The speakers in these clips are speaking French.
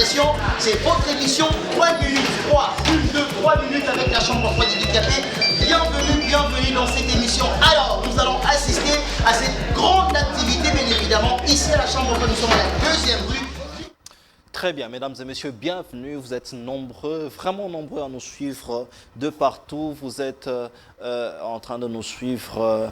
nation. C'est votre émission 3 minutes, 3, 3 minutes avec la Chambre d'emploi handicapés. Bienvenue dans cette émission. Alors, nous allons assister à cette grande activité, bien évidemment, ici à la Chambre d'emploi. Nous sommes à la 2e rue. Très bien, mesdames et messieurs, bienvenue. Vous êtes nombreux, vraiment nombreux à nous suivre de partout. Vous êtes en train de nous suivre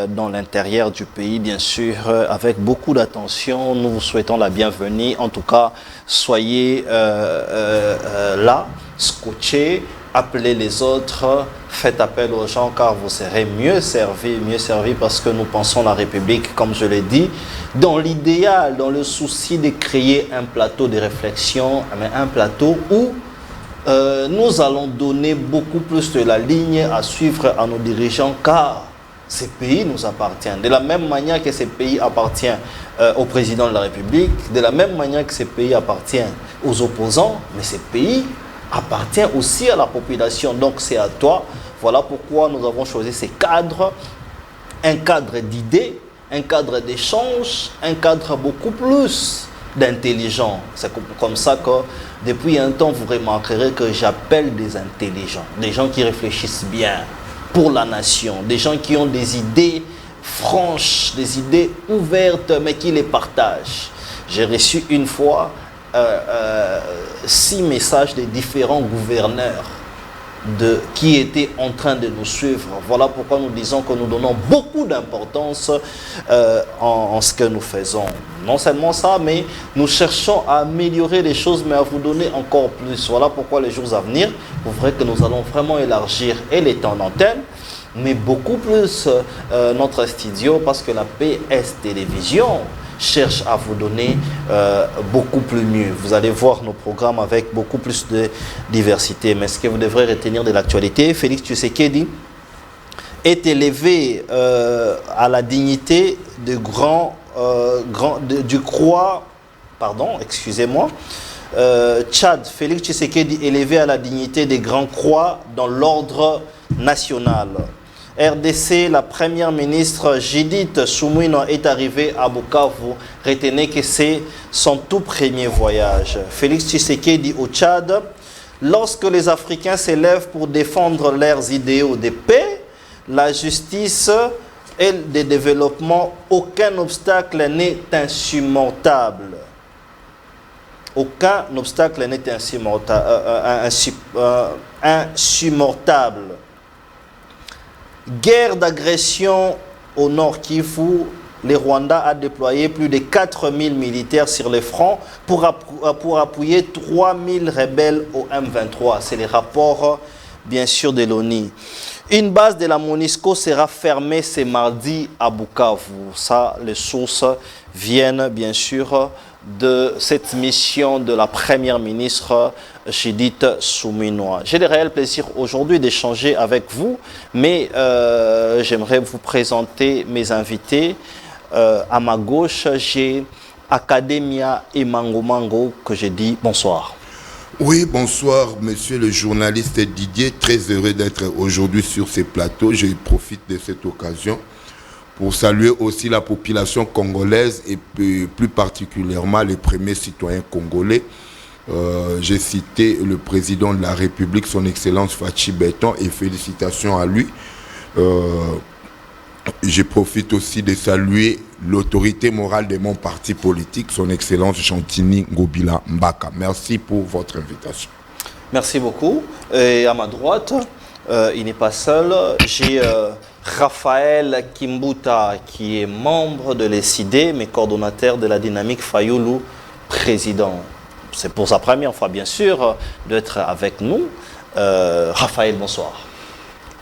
dans l'intérieur du pays, bien sûr, avec beaucoup d'attention. Nous vous souhaitons la bienvenue. En tout cas, soyez là, scotchés, appelez les autres, faites appel aux gens car vous serez mieux servis parce que nous pensons la République, comme je l'ai dit, dans l'idéal, dans le souci de créer un plateau de réflexion, mais un plateau où nous allons donner beaucoup plus de la ligne à suivre à nos dirigeants car ces pays nous appartiennent. De la même manière que ces pays appartiennent au président de la République, de la même manière que ces pays appartiennent aux opposants, mais ces pays appartient aussi à la population, donc c'est à toi. Voilà pourquoi nous avons choisi ces cadres, un cadre d'idées, un cadre d'échange, un cadre beaucoup plus d'intelligents. C'est comme ça que depuis un temps, vous remarquerez que j'appelle des intelligents, des gens qui réfléchissent bien pour la nation, des gens qui ont des idées franches, des idées ouvertes, mais qui les partagent. J'ai reçu une fois 6 messages des différents gouverneurs qui étaient en train de nous suivre. Voilà pourquoi nous disons que nous donnons beaucoup d'importance en ce que nous faisons. Non seulement ça, mais nous cherchons à améliorer les choses, mais à vous donner encore plus. Voilà pourquoi les jours à venir, vous verrez que nous allons vraiment élargir et les temps d'antenne, mais beaucoup plus notre studio, parce que la PS Télévision cherche à vous donner beaucoup plus mieux. Vous allez voir nos programmes avec beaucoup plus de diversité. Mais ce que vous devrez retenir de l'actualité, Félix Tshisekedi est élevé à la dignité de Tchad, Félix Tshisekedi élevé à la dignité des grands croix dans l'ordre national. RDC, la première ministre Judith Suminwa est arrivée à Bukavu. Retenez que c'est son tout premier voyage. Félix Tshisekedi au Tchad. Lorsque les Africains s'élèvent pour défendre leurs idéaux de paix, la justice et le développement, aucun obstacle n'est insurmontable. Aucun obstacle n'est insurmontable. Guerre d'agression au Nord Kivu, le Rwanda a déployé plus de 4000 militaires sur les fronts pour appuyer 3000 rebelles au M23. C'est les rapports, bien sûr, de l'ONU. Une base de la MONUSCO sera fermée ce mardi à Bukavu. Ça, les sources viennent, bien sûr, de cette mission de la première ministre Judith Suminwa. J'ai le réel plaisir aujourd'hui d'échanger avec vous, mais j'aimerais vous présenter mes invités. À ma gauche, j'ai Academia et Mango que j'ai dit bonsoir. Oui, bonsoir, monsieur le journaliste Didier. Très heureux d'être aujourd'hui sur ces plateaux. Je profite de cette occasion pour saluer aussi la population congolaise et plus particulièrement les premiers citoyens congolais. J'ai cité le président de la République, son Excellence Fachi Beton, et félicitations à lui. Je profite aussi de saluer l'autorité morale de mon parti politique, son Excellence Chantini Ngobila Mbaka. Merci pour votre invitation. Merci beaucoup. Et à ma droite, il n'est pas seul. J'ai Raphaël Kimbuta, qui est membre de l'ESID, mais coordonnateur de la dynamique Fayoulou, président. C'est pour sa première fois, bien sûr, d'être avec nous. Raphaël, bonsoir.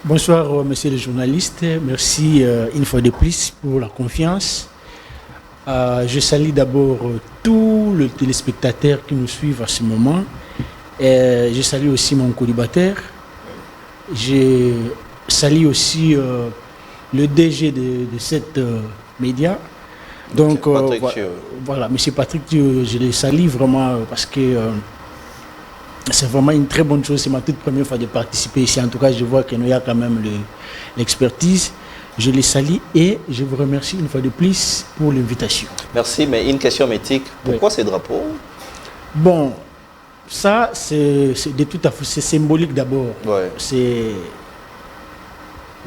Bonsoir, monsieur le journaliste. Merci une fois de plus pour la confiance. Je salue d'abord tous les téléspectateurs qui nous suivent à ce moment. Je salue aussi mon collibateur. Je salue aussi le DG de cette média. Donc, voilà, monsieur Patrick, je le salue vraiment parce que c'est vraiment une très bonne chose. C'est ma toute première fois de participer ici. En tout cas, je vois qu'il y a quand même l'expertise. Je les salue et je vous remercie une fois de plus pour l'invitation. Merci, mais une question éthique. Pourquoi ces drapeaux? Bon, Ça, c'est de tout à fait, c'est symbolique d'abord. Ouais. C'est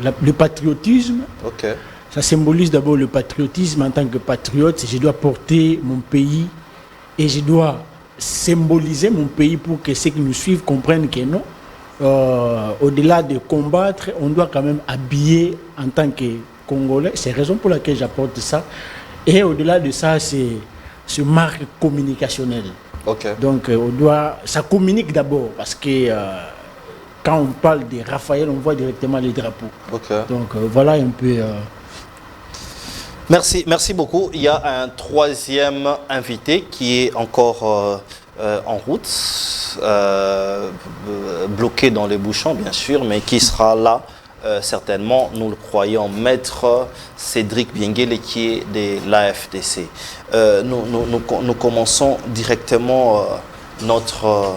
le patriotisme. Ok. Ça symbolise d'abord le patriotisme. En tant que patriote, je dois porter mon pays et je dois symboliser mon pays pour que ceux qui nous suivent comprennent que non. Au-delà de combattre, on doit quand même habiller en tant que Congolais. C'est la raison pour laquelle j'apporte ça. Et au-delà de ça, c'est ce marque communicationnel. Ok. Donc, ça communique d'abord parce que quand on parle de Raphaël, on voit directement les drapeaux. Ok. Donc, voilà un peu. Merci beaucoup. Il y a un troisième invité qui est encore en route, bloqué dans les bouchons, bien sûr, mais qui sera là certainement, nous le croyons, maître Cédric Biengele, qui est de l'AFDC. Nous commençons directement notre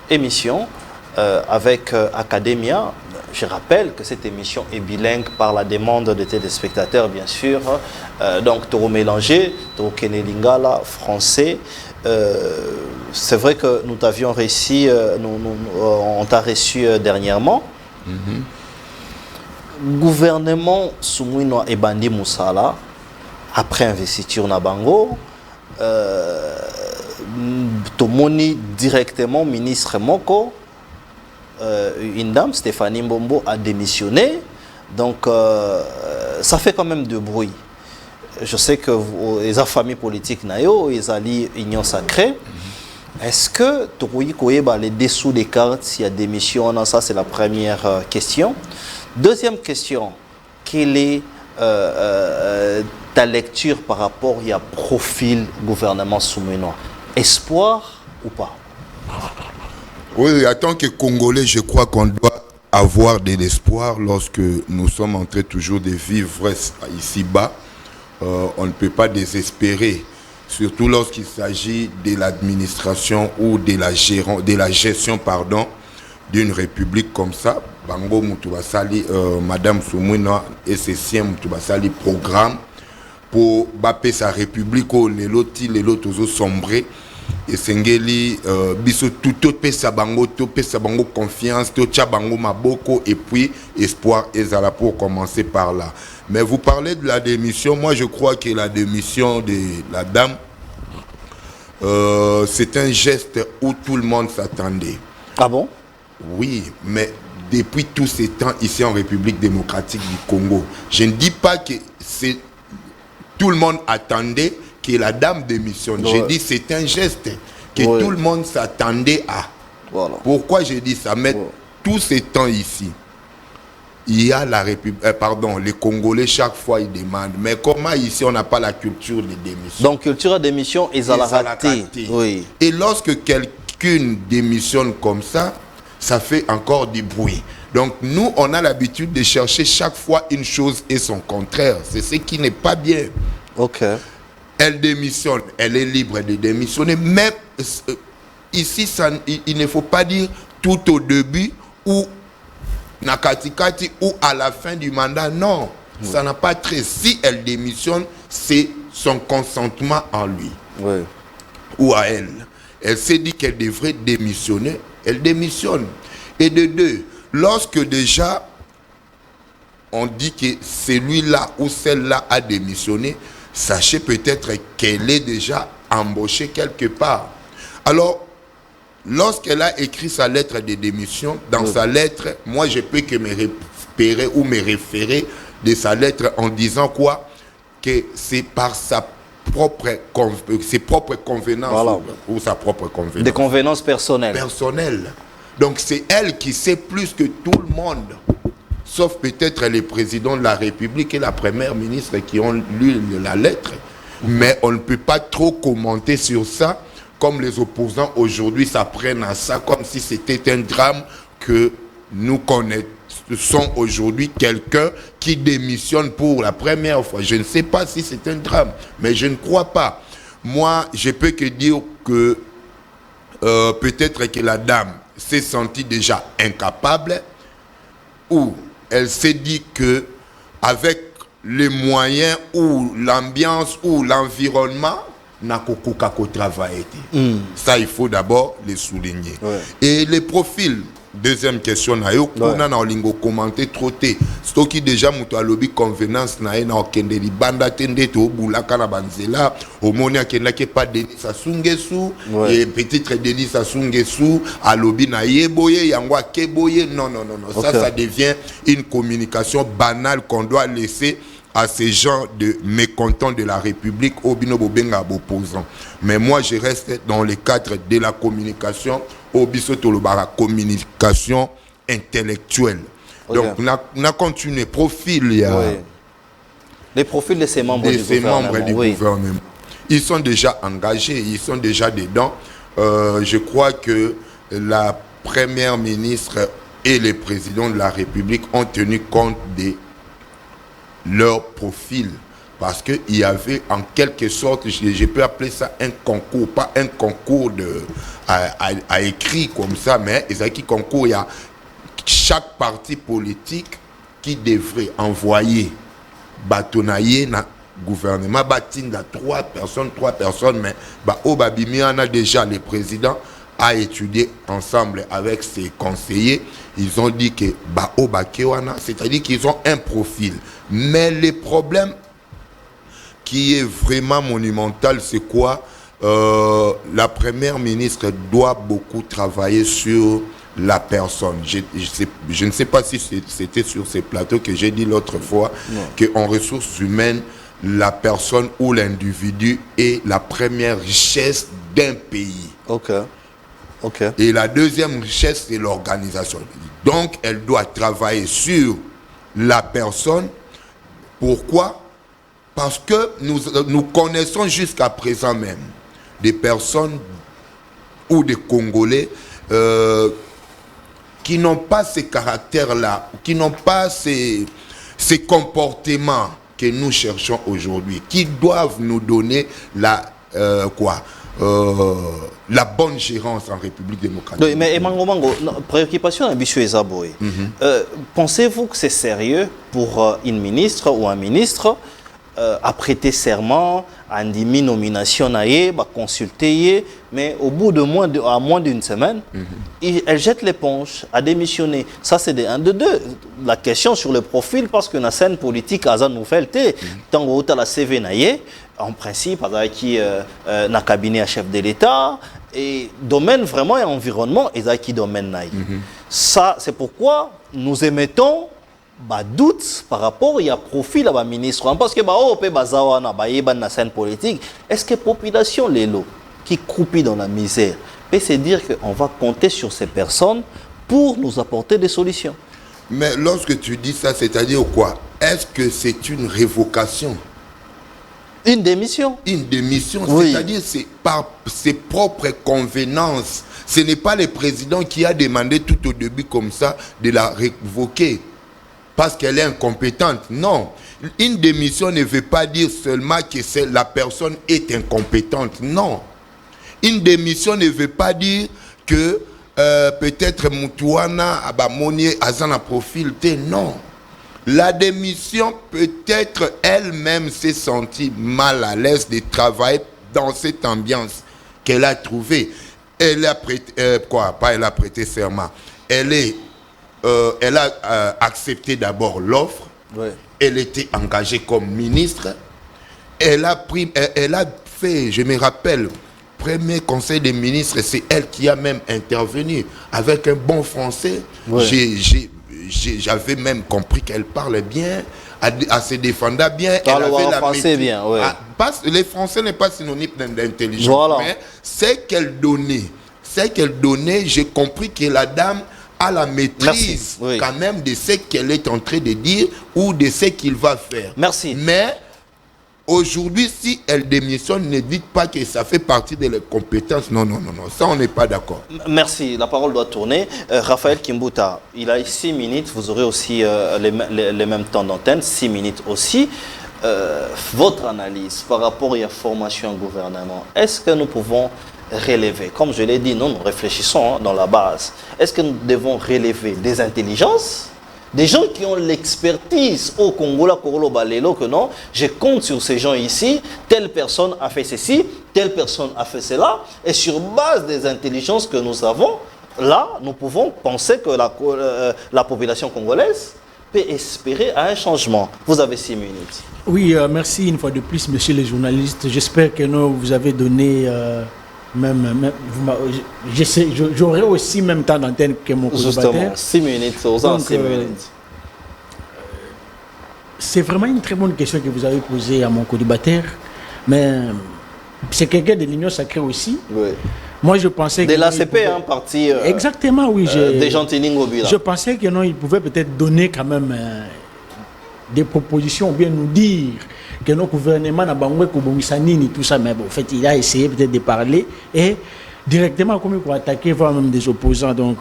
émission avec Academia. Je rappelle que cette émission est bilingue par la demande des téléspectateurs, bien sûr. Donc, Toro mélangé, Toro Kenelingala, français. C'est vrai que nous t'avions réussi, on t'a reçu dernièrement. Gouvernement Soumouino et Bandi Moussala, après investiture na bango, Tomoni directement ministre Moko, une dame, Stéphanie Mbombo, a démissionné. Donc, ça fait quand même de bruit. Je sais que les familles politiques, ils allient Union Sacrée. Est-ce que tu as les dessous des cartes s'il y a démission? Ça, c'est la première question. Deuxième question, quelle est ta lecture par rapport à profil gouvernement souminois? Espoir ou pas? Oui, en tant que Congolais, je crois qu'on doit avoir de l'espoir lorsque nous sommes en train toujours de vivre ici-bas. On ne peut pas désespérer, surtout lorsqu'il s'agit de l'administration ou de la gestion d'une république comme ça. Bango Moutoubassali, Madame Soumouina et ses siens Moutoubassali programme pour bapper sa république où les lots sombrés. Et Sengeli, biso tout pesa bango confiance, tout bango maboko et puis espoir et zala pour commencer par là. Mais vous parlez de la démission, moi je crois que la démission de la dame, c'est un geste où tout le monde s'attendait. Ah bon? Oui, mais depuis tous ces temps ici en République démocratique du Congo, je ne dis pas que c'est tout le monde attendait que la dame démissionne. Ouais. J'ai dit c'est un geste que tout le monde s'attendait à. Voilà. Pourquoi j'ai dit ça? Mais tous ces temps ici, il y a la République, les Congolais chaque fois ils demandent. Mais comment ici on n'a pas la culture de démission? Donc culture de démission, ils ont raté. Oui. Et lorsque quelqu'un démissionne comme ça, ça fait encore du bruit. Donc nous, on a l'habitude de chercher chaque fois une chose et son contraire. C'est ce qui n'est pas bien. Ok. Elle démissionne, elle est libre de démissionner. Mais ici, il ne faut pas dire tout au début ou nakatikati ou à la fin du mandat. Non, ça n'a pas trait. Si elle démissionne, c'est son consentement en lui ou à elle. Elle s'est dit qu'elle devrait démissionner, elle démissionne. Et de deux, lorsque déjà on dit que celui-là ou celle-là a démissionné, sachez peut-être qu'elle est déjà embauchée quelque part. Alors, lorsqu'elle a écrit sa lettre de démission, dans sa lettre, moi je peux que me repérer ou me référer de sa lettre en disant quoi? Que c'est par ses propres convenances ou sa propre convenance. Des convenances personnelles. Donc c'est elle qui sait plus que tout le monde. Sauf peut-être les présidents de la République et la première ministre qui ont lu la lettre. Mais on ne peut pas trop commenter sur ça, comme les opposants aujourd'hui s'apprennent à ça, comme si c'était un drame que nous connaissons aujourd'hui quelqu'un qui démissionne pour la première fois. Je ne sais pas si c'est un drame, mais je ne crois pas. Moi, je peux que dire que peut-être que la dame s'est sentie déjà incapable ou elle s'est dit que avec les moyens ou l'ambiance ou l'environnement n'a qu'au travail. Ça, il faut d'abord les souligner. Ouais. Et les profils, deuxième question, on a commenté trop tôt. C'est qui déjà muto lobby convenance na ena okendeli banda tende to bulaka na banzela omoni akenda ke pas Denis Sassou Nguesso et peut-être Denis Sassou Nguesso à lobby na yeboye yango akeboye non ça devient une communication banale qu'on doit laisser à ces gens de mécontents de la République au bino bobenga opposants. Mais moi je reste dans le cadre de la communication au bisoto le bara communication intellectuelle. Donc, on a continué. Profil, il y a les profils de ces membres du gouvernement. Ils sont déjà engagés, ils sont déjà dedans. Je crois que la première ministre et le président de la République ont tenu compte de leur profil. Parce qu'il y avait en quelque sorte, je peux appeler ça un concours, pas un concours à écrit comme ça, mais il y a un concours, il y a chaque parti politique qui devrait envoyer bâtonnailler dans le gouvernement, bâtir trois personnes, mais au Babimi, on a déjà le président a étudié ensemble avec ses conseillers. Ils ont dit que c'est-à-dire qu'ils ont un profil. Mais le problème qui est vraiment monumental, c'est quoi? La première ministre doit beaucoup travailler sur la personne. Je ne sais pas si c'était sur ces plateaux que j'ai dit l'autre fois qu'en ressources humaines, la personne ou l'individu est la première richesse d'un pays. Et la deuxième richesse, c'est l'organisation. Donc, elle doit travailler sur la personne. Pourquoi? Parce que nous connaissons jusqu'à présent même des personnes ou des Congolais qui n'ont pas ces caractères-là, qui n'ont pas ces comportements que nous cherchons aujourd'hui, qui doivent nous donner la bonne gérance en République démocratique. Mais Mango, préoccupation ambitieuse Ezaboy. Pensez-vous que c'est sérieux pour une ministre ou un ministre à prêter serment, à une nomination, à consulter, mais au bout de moins d'une semaine, elle jette l'éponge, à démissionner. Ça, c'est un de deux. La question sur le profil, parce que la scène politique, à nouvelle, tant que la CV naïe, en principe, qui na cabinet à chef de l'État, et domaine vraiment et environnement, et qui domaine naïe. Ça, c'est pourquoi nous émettons doute par rapport à profil à la ministre. Parce que na scène politique, est-ce que la population qui croupit dans la misère peut se dire qu'on va compter sur ces personnes pour nous apporter des solutions? Mais lorsque tu dis ça, c'est-à-dire quoi? Est-ce que c'est une révocation? Une démission. Une démission, oui. C'est-à-dire c'est par ses propres convenances. Ce n'est pas le président qui a demandé tout au début comme ça de la révoquer parce qu'elle est incompétente. Non. Une démission ne veut pas dire seulement que la personne est incompétente. Non. Une démission ne veut pas dire que peut-être Moutouana Abamoni Azana profil. Non. La démission, peut-être elle-même s'est sentie mal à l'aise de travailler dans cette ambiance qu'elle a trouvée. Elle a prêté, elle a prêté serment. Elle a accepté d'abord l'offre. Ouais. Elle était engagée comme ministre. Elle a fait, je me rappelle, premier conseil des ministres, c'est elle qui a même intervenu avec un bon français. Ouais. J'avais même compris qu'elle parlait bien, elle se défendait bien. Elle avait la français bien, ouais. Les Français n'est pas synonyme d'intelligence, voilà. Mais ce qu'elle donnait, j'ai compris que la dame a la maîtrise quand même de ce qu'elle est en train de dire ou de ce qu'il va faire. Merci. Mais aujourd'hui, si elle démissionne, ne dites pas que ça fait partie de leurs compétences. Non, ça on n'est pas d'accord. Merci, la parole doit tourner. Raphaël Kimbuta, il a 6 minutes, vous aurez aussi les mêmes temps d'antenne, 6 minutes aussi. Votre analyse par rapport à la formation au gouvernement, est-ce que nous pouvons relever, comme je l'ai dit, nous réfléchissons dans la base, est-ce que nous devons relever des intelligences, Des gens qui ont l'expertise au Congo, la Korolo Balelo, que non, je compte sur ces gens ici, telle personne a fait ceci, telle personne a fait cela, et sur base des intelligences que nous avons, là, nous pouvons penser que la population congolaise peut espérer à un changement. Vous avez 6 minutes. Oui, merci une fois de plus, monsieur le journaliste. J'espère que vous avez donné... j'aurai aussi même temps d'antenne que mon Justement, colocataire. 6 minutes, aux 6 minutes. C'est vraiment une très bonne question que vous avez posée à mon colocataire, mais c'est quelqu'un de l'Union sacrée aussi. Oui. Moi, je pensais de que... l'ACP, parti... exactement, oui. Des gens Ngobila. Je pensais que non, il pouvait peut-être donner quand même des propositions, ou bien nous dire que nos gouvernements n'a pas tout ça, mais bon, en fait, il a essayé peut-être de parler et directement comme pour attaquer voire même des opposants. Donc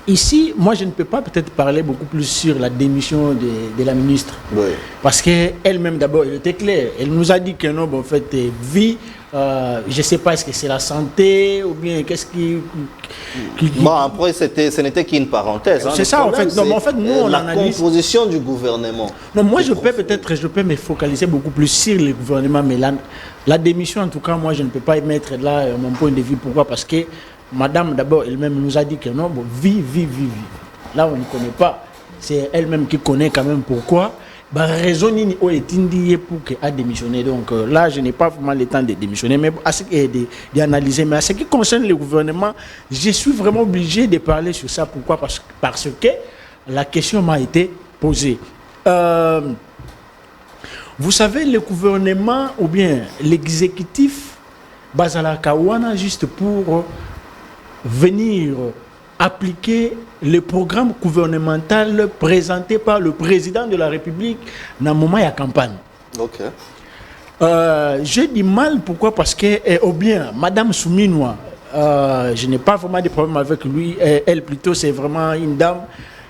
ici, moi je ne peux pas peut-être parler beaucoup plus sur la démission de la ministre. Oui. Parce qu'elle-même d'abord, elle était claire. Elle nous a dit que non, bon, en fait, vie, je ne sais pas, est-ce que c'est la santé ou bien qu'est-ce qui... Bon, après, ce n'était qu'une parenthèse. C'est ça, en fait. Non, mais en fait, nous, on la analyse... composition du gouvernement. Non, moi, je peux me focaliser beaucoup plus sur le gouvernement, mais la démission, en tout cas, moi, je ne peux pas mettre là mon point de vue. Pourquoi? Parce que madame, d'abord, elle-même nous a dit que non, bon, vie. Là, on ne connaît pas. C'est elle-même qui connaît quand même pourquoi. Bah, raison pour qu'elle a démissionné. Donc là, je n'ai pas vraiment le temps de démissionner, mais d'analyser. Mais à ce qui concerne le gouvernement, je suis vraiment obligé de parler sur ça. Pourquoi? Parce que la question m'a été posée. Vous savez, le gouvernement ou bien l'exécutif, Bazala Kawana, juste pour venir appliquer le programme gouvernemental présenté par le président de la République dans le moment de la campagne. Ok. J'ai du mal, pourquoi? Parce que, ou bien, Madame Souminoua, je n'ai pas vraiment de problème avec lui. Elle, plutôt, c'est vraiment une dame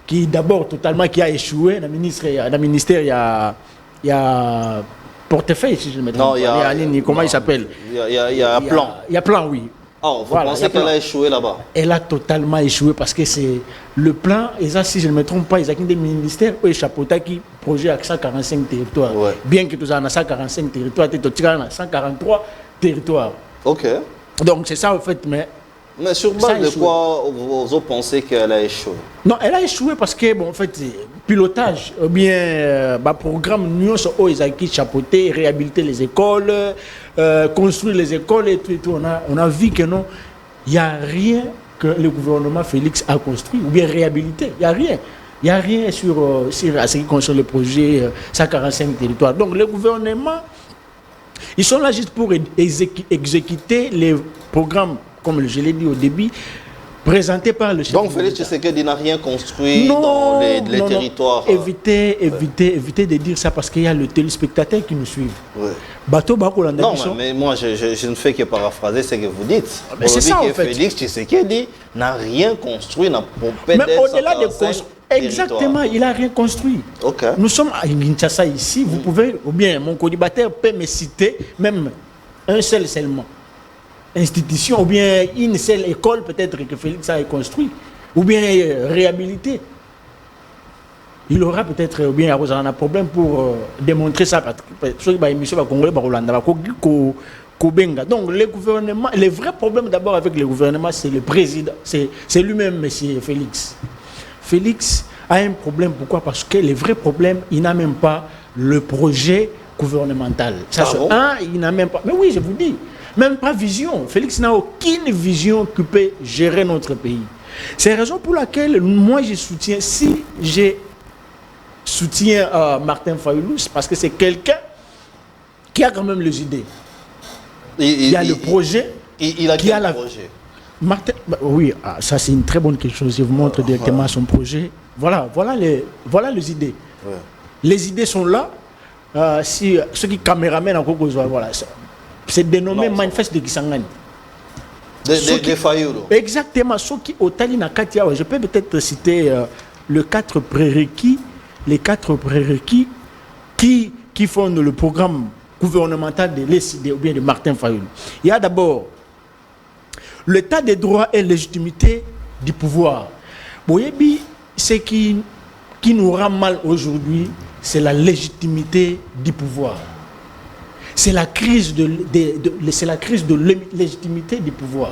qui, d'abord, totalement, qui a échoué. Dans le ministère, il y a portefeuille, si je me trompe. Non, comment il s'appelle? Il y a plan. Il y a plan, oui. Oh, vous pensez qu'elle a échoué là-bas? Elle a totalement échoué parce que c'est le plan, et ça, si je ne me trompe pas, ils ont des ministères où chapeautent qui projet à 145 territoires. Ouais. Bien que tous en 145 territoires, tu as 143 territoires. Ok. Donc c'est ça en fait, mais sur base de quoi vous pensez qu'elle a échoué? Non, elle a échoué parce que, bon, en fait, pilotage, ou bien, programme, nous sommes qui chapeauter, réhabiliter les écoles, construire les écoles et tout. On a vu que non, il n'y a rien que le gouvernement Félix a construit, ou bien réhabilité. Il n'y a rien. Il n'y a rien sur à ce qui concerne le projet 145 territoires. Donc, le gouvernement, ils sont là juste pour exécuter les programmes, comme je l'ai dit au début, présenté par le chef. Donc Félix Tshisekedi n'a rien construit dans les territoires. Évitez de dire ça parce qu'il y a le téléspectateur qui nous suit. Ouais. Non, mais moi je ne fais que paraphraser ce que vous dites. Mais c'est ça en fait. Félix Tshisekedi n'a rien construit, n'a pas. Mais au-delà de construire. Exactement, il n'a rien construit. Okay. Nous sommes à Kinshasa ici, vous pouvez, ou bien mon colocataire peut me citer même un seul seulement. Institution, ou bien une seule école peut-être que Félix a construit, ou bien réhabilité. Il aura peut-être, ou bien il y a un problème pour démontrer ça. Donc le gouvernement, le vrai problème d'abord avec le gouvernement, c'est le président, c'est lui-même, monsieur Félix. Félix a un problème, pourquoi? Parce que le vrai problème, il n'a même pas le projet gouvernemental. Ça, il n'a même pas. Mais oui, je vous dis. Même pas vision. Félix n'a aucune vision qui peut gérer notre pays. C'est la raison pour laquelle moi je soutiens, si je soutiens Martin Fayulu, parce que c'est quelqu'un qui a quand même les idées. Il y a le projet. Il a quel projet? Martin, oui, ça c'est une très bonne question. Je vous montre directement son projet. Voilà les idées. Ouais. Les idées sont là. Si ceux qui caméramènent encore voilà ça. C'est dénommé manifeste de Kisangani. De Fayulu. Exactement. Ceux qui au Talina Katia, je peux peut-être citer les 4 prérequis qui fondent le programme gouvernemental de l'ECD ou bien de Martin Fayulu. Il y a d'abord l'état des droits et légitimité du pouvoir. Boyebi, ce qui qui nous rend mal aujourd'hui, c'est la légitimité du pouvoir. C'est la crise c'est la crise de légitimité du pouvoir.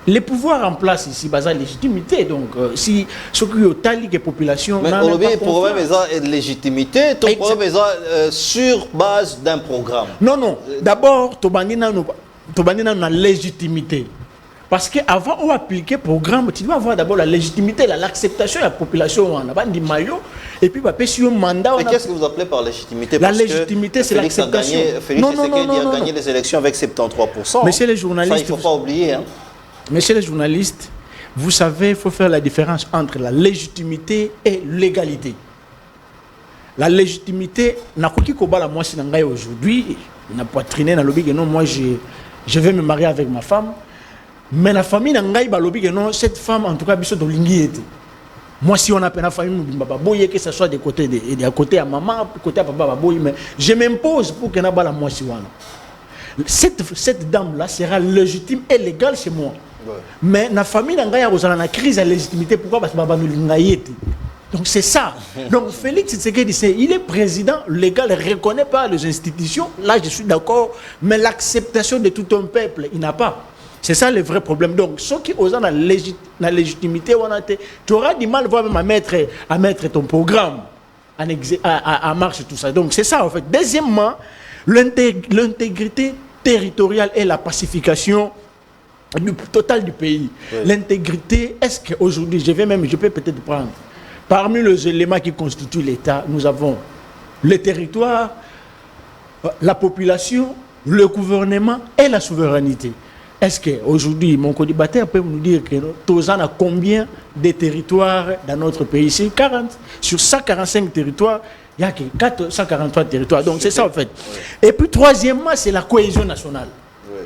Les pouvoirs en place ici, basent la légitimité. Donc, si ce qui est la population. Mais le problème est de légitimité, ton problème est sur base d'un programme. Non, non. D'abord, tu as la légitimité. Parce qu'avant d'appliquer le programme, tu dois avoir d'abord la légitimité, l'acceptation de la population. On a des maillots, et puis on a un mandat. Mais qu'est-ce que vous appelez par légitimité? La légitimité, c'est l'acceptation. Félix Tshisekedi a gagné les élections avec 73%. Monsieur les journalistes, ça, il ne faut pas oublier. Hein. Messieurs les journalistes, vous savez, il faut faire la différence entre la légitimité et l'égalité. La légitimité, aujourd'hui, moi je vais me marier avec ma femme, mais la famille, cette femme, en tout cas, moi, si on a la famille, que ce soit de côté à maman, côté à papa, mais je m'impose pour que la moi cette dame-là sera légitime et légale chez moi. Ouais. Mais la famille n'a pas la crise de légitimité. Pourquoi? Parce que donc c'est ça. Donc Félix Tshisekedi, il est président légal, reconnu par les institutions. Là, je suis d'accord. Mais l'acceptation de tout un peuple, il n'a pas. C'est ça le vrai problème. Donc, ceux qui osent la légitimité, tu auras du mal à mettre ton programme à marche, tout ça. Donc, c'est ça, en fait. Deuxièmement, l'intégrité territoriale et la pacification totale du pays. Oui. L'intégrité, est-ce qu'aujourd'hui, je peux peut-être prendre, parmi les éléments qui constituent l'État, nous avons le territoire, la population, le gouvernement et la souveraineté. Est-ce qu'aujourd'hui, mon co-débatteur peut nous dire que nous avons combien de territoires dans notre pays? C'est 40. Sur 145 territoires, il n'y a que 443 territoires. Donc c'est ça en fait. Oui. Et puis troisièmement, c'est la cohésion nationale. Oui.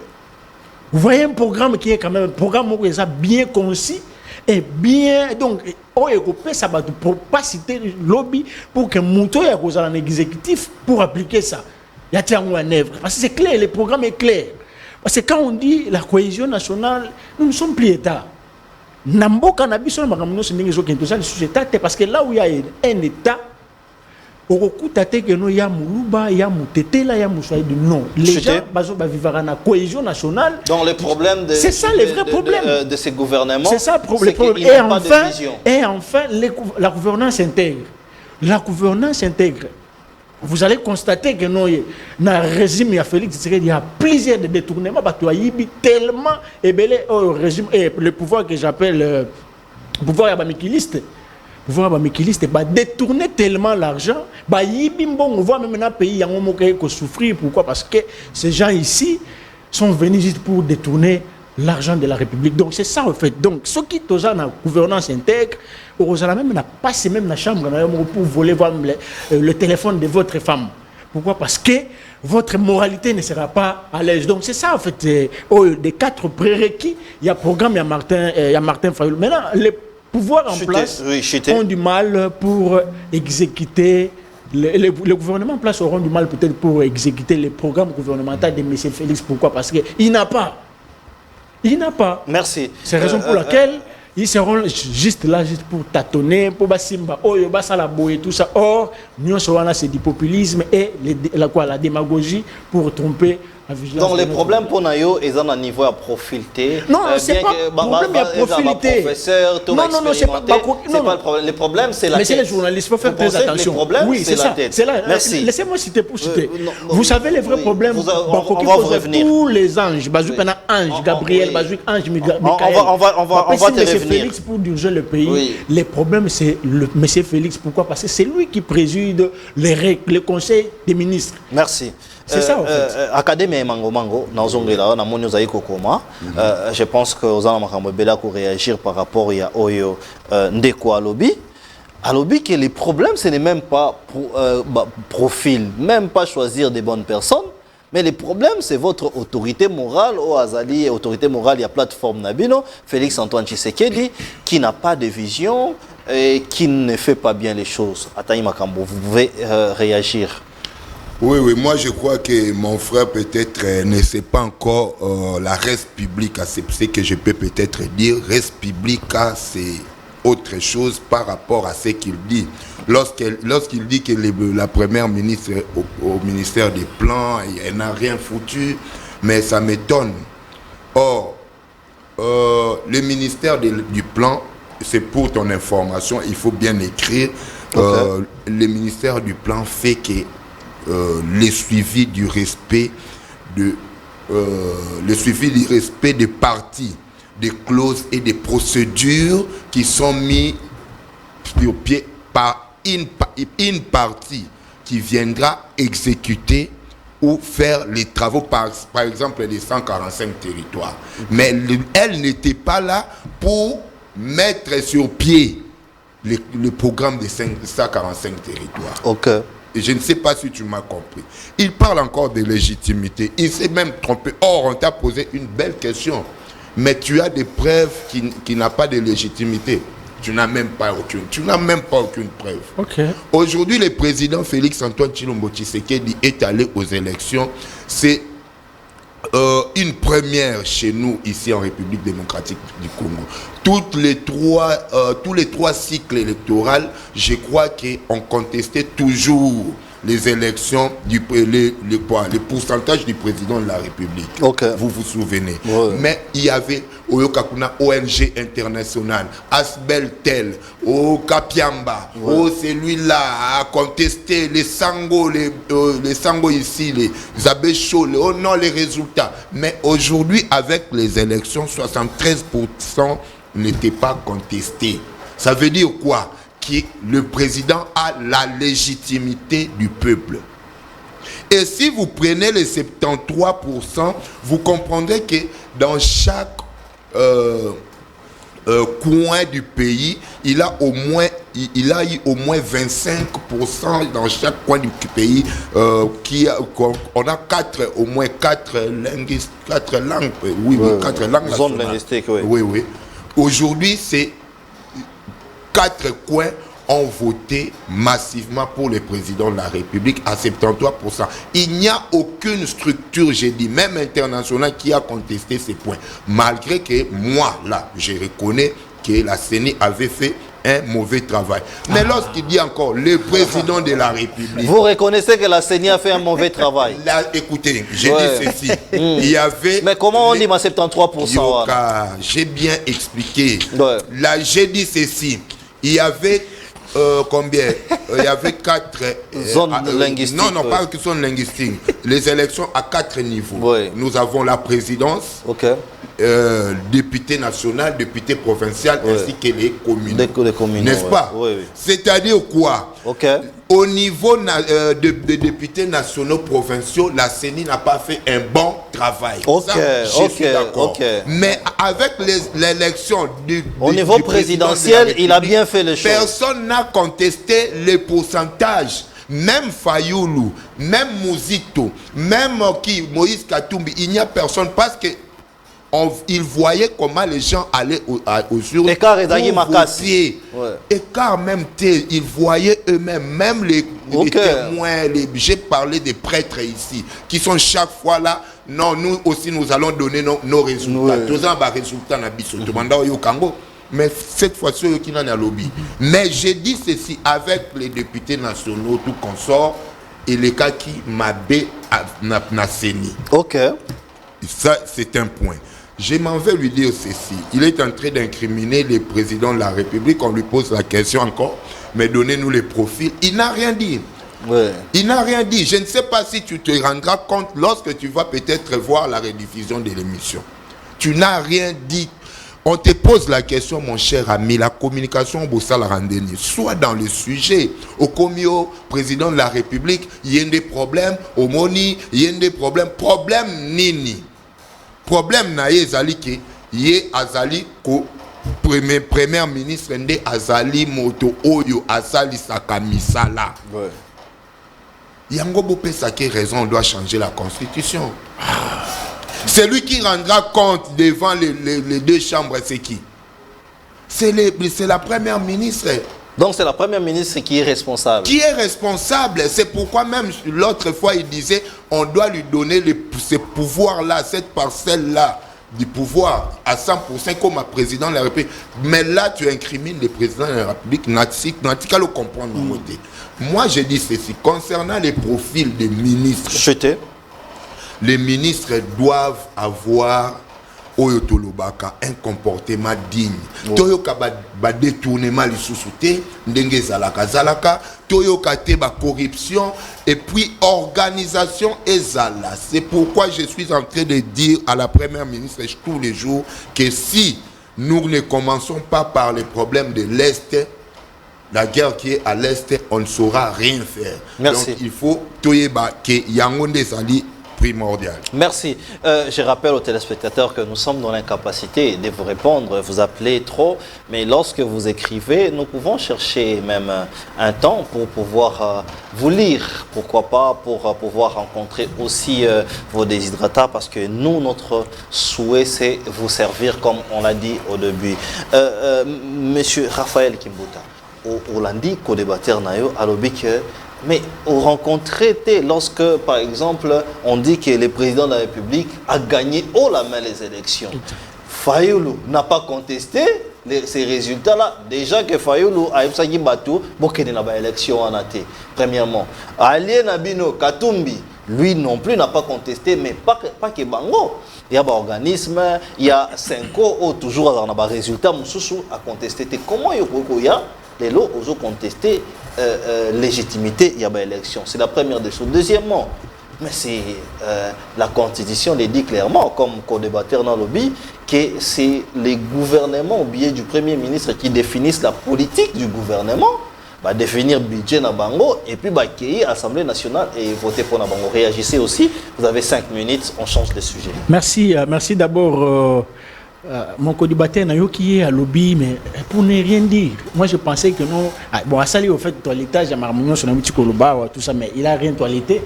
Vous voyez un programme qui est quand même un programme bien concis et bien. Donc, ça va pour pas citer le lobby pour que Mouto ait un exécutif pour appliquer ça. Il y a un œuvre. Parce que c'est clair, le programme est clair. Parce que quand on dit la cohésion nationale, nous ne sommes plus État. Parce que là où il y a un État, les gens vivent dans la cohésion nationale. Donc le problème c'est ça le vrai problème de ces gouvernements. C'est ça le problème. Et enfin, la gouvernance intègre. La gouvernance intègre. Vous allez constater que dans le régime de Félix Tshisekedi, il y a plusieurs détournements. Tellement régime et le pouvoir que j'appelle le pouvoir abamikiliste. Le pouvoir abamikiliste détourner tellement l'argent. On voit même dans le pays qui souffrir. Pourquoi? Parce que ces gens ici sont venus juste pour détourner l'argent de la République. Donc c'est ça en fait. Donc ceux qui sont dans la gouvernance intègre, vous allez même passer même dans la chambre pour voler le téléphone de votre femme. Pourquoi? Parce que votre moralité ne sera pas à l'aise. Donc c'est ça en fait. Des 4 prérequis, il y a programme, il y a Martin Fayulu. Maintenant, les pouvoirs en place ont du mal pour exécuter. Le gouvernement en place auront du mal peut-être pour exécuter les programmes gouvernementaux de M. Félix. Pourquoi? Parce qu'il n'a pas. Il n'a pas. Merci. C'est la raison pour laquelle ils seront juste là juste pour tâtonner, pour basimba, et tout ça. Or, nous serons là, c'est du populisme et la démagogie pour tromper la vigilance. Donc, les problèmes pour Nayo, ils ont un niveau à profilter. Non, c'est pas le problème à profilter. Non, c'est pas le problème. Le problème, c'est la tête. Mais c'est les journalistes, il faut faire très attention. Oui, c'est la tête. Merci. Laissez-moi citer pour citer. Vous savez les vrais problèmes on va vous revenir. Tous les anges, Ange Gabriel, Ange Michael. On va te revenir. Félix pour diriger le pays. Oui. Les problèmes, c'est M. Félix. Pourquoi? Parce que c'est lui qui préside le conseil des ministres. Merci. C'est ça en fait. Académie Mango, je pense que vous allez réagir par rapport à Oyo Ndeko Alobi. Alobi que les problèmes, ce n'est même pas profil, même pas choisir des bonnes personnes. Mais le problème, c'est votre autorité morale. Au Azali, autorité morale, il y a plateforme Nabino, Félix Antoine Tshisekedi, qui n'a pas de vision et qui ne fait pas bien les choses. Ataï Makambo, vous pouvez réagir. Oui, moi je crois que mon frère peut-être ne sait pas encore la res publica. C'est ce que je peux peut-être dire. Res publica, c'est autre chose par rapport à ce qu'il dit. Lorsqu'il dit que la première ministre au ministère des Plans, elle n'a rien foutu, mais ça m'étonne. Or, le ministère du Plan, c'est pour ton information, il faut bien écrire, le ministère du Plan fait que le suivi du respect des partis, des clauses et des procédures qui sont mis sur pied par une partie qui viendra exécuter ou faire les travaux, par exemple, des 145 territoires. Mais elle n'était pas là pour mettre sur pied le programme des 145 territoires. Ok. Et je ne sais pas si tu m'as compris. Il parle encore de légitimité. Il s'est même trompé. Or, on t'a posé une belle question. Mais tu as des preuves qui n'ont pas de légitimité. Tu n'as même pas aucune. Tu n'as même pas aucune preuve. Ok. Aujourd'hui, le président Félix-Antoine Tshilombo Tshisekedi est allé aux élections. C'est une première chez nous, ici en République démocratique du Congo. Tous les trois cycles électoraux, je crois qu'on contestait toujours les élections, les pourcentages du président de la République. Okay. Vous vous souvenez. Ouais. Mais il y avait Oyokakuna, ONG internationale, Asbel Tel, Kapiamba, celui-là a contesté les Sango, les Sango ici, les Abécho, non les résultats. Mais aujourd'hui, avec les élections, 73% n'étaient pas contestés. Ça veut dire quoi? Que le président a la légitimité du peuple. Et si vous prenez les 73%, vous comprendrez que dans chaque coin du pays, il a eu au moins 25% dans chaque coin du pays on a au moins quatre langues, 4 langues Zone linguistique, oui. Oui. Aujourd'hui, c'est 4 coins ont voté massivement pour le président de la République à 73%. Il n'y a aucune structure, j'ai dit, même internationale, qui a contesté ces points. Malgré que moi, là, je reconnais que la CENI avait fait un mauvais travail. Mais lorsqu'il dit encore le président de la République... Vous reconnaissez que la CENI a fait un mauvais travail? Là, écoutez, j'ai dit ceci. Il y avait... Mais comment on dit ma 73%? J'ai bien expliqué. Ouais. Là, j'ai dit ceci. Il y avait... combien? Il y avait 4 zones linguistiques. Non, pas que zones linguistiques. Les élections à 4 niveaux. Oui. Nous avons la présidence, député national, député provincial, ainsi que les communes. Les communes, n'est-ce pas? Oui. C'est-à-dire quoi? Au niveau de députés nationaux provinciaux, la CENI n'a pas fait un bon travail. Je suis d'accord. Mais avec l'élection au niveau présidentiel, il a bien fait les choses. Personne n'a contesté les pourcentages. Même Fayoulou, même Mouzito, même Moïse Katumbi, il n'y a personne parce que ils voyaient comment les gens allaient aux urnes pour voter. Écart même, ils voyaient eux-mêmes, même les témoins, j'ai parlé des prêtres ici, qui sont chaque fois là. Non, nous aussi, nous allons donner nos résultats. Tous ans, résultats, mais cette fois-ci, il y a un lobby. Mais j'ai dit ceci avec les députés nationaux, tout consort, et les cas qui m'abaient à CENI. Ça, c'est un point. Je m'en vais lui dire ceci. Il est en train d'incriminer le président de la République. On lui pose la question encore, mais donnez-nous les profils. Il n'a rien dit. Il n'a rien dit. Je ne sais pas si tu te rendras compte lorsque tu vas peut-être voir la rediffusion de l'émission. Tu n'as rien dit. On te pose la question, mon cher ami, la communication au Bossal Randeni, soit dans le sujet, au comio, président de la République, il y a des problèmes, au Moni, il y a des problèmes. Problème nini. Problème na ezali ke ye azali ko premier ministre nde azali moto oyo azali sakamisala. Yango bopesa ke raison, on doit changer la constitution. C'est lui qui rendra compte devant les deux chambres, c'est qui? C'est la première ministre. Donc c'est la première ministre qui est responsable. Qui est responsable. C'est pourquoi même l'autre fois il disait on doit lui donner ces pouvoirs-là, cette parcelle-là du pouvoir à 100% comme un président de la République. Mais là, tu incrimines le président de la République, Natika le comprendre. Moi, je dis ceci, concernant les profils des ministres, les ministres doivent avoir un comportement digne. Toyoka ba détournement lisusuté, ndenge zalaka, toyoka te ba corruption et puis organisation ezala. C'est pourquoi je suis en train de dire à la première ministre tous les jours que si nous ne commençons pas par les problèmes de l'Est, la guerre qui est à l'Est, on ne saura rien faire. Merci. Donc il faut toyeba que yangonde zali primordial. Merci. Je rappelle aux téléspectateurs que nous sommes dans l'incapacité de vous répondre. Vous appelez trop, mais lorsque vous écrivez, nous pouvons chercher même un temps pour pouvoir vous lire. Pourquoi pas pour pouvoir rencontrer aussi vos déshydratats, parce que nous, notre souhait, c'est vous servir comme on l'a dit au début. Monsieur Raphaël Kimbuta, au lundi, co-débatteur Nayo, à l'objet mais vous rencontrez lorsque, par exemple, on dit que le président de la République a gagné haut la main les élections. Fayoulou n'a pas contesté ces résultats-là. Déjà que Fayoulou a eu Batou, beaucoup de l'élection en athée. Premièrement, Alien Abino Katumbi, lui non plus n'a pas contesté, mais pas que Bango. Il y a un organisme, il y a 5 ans, toujours dans les résultats, Moussoussou a contesté. Comment il y a les lots ont contesté légitimité, il y a une élection. C'est la première des choses. Deuxièmement, mais c'est la Constitution le dit clairement, comme co-débatteur dans le lobby, que c'est les gouvernements, au biais du Premier ministre, qui définissent la politique du gouvernement, bah, définir budget na bango, et puis bah, accueillir l'Assemblée nationale et voter pour na bango. Réagissez aussi, vous avez 5 minutes, on change de sujet. Merci, merci d'abord. Mon co-débatteur n'a qui est à lobby, mais pour ne rien dire. Moi, je pensais que non. Bon, à Sali, au fait, toilettage, à Marmignon, sur un petit coloba, tout ça, mais il a rien toiletté.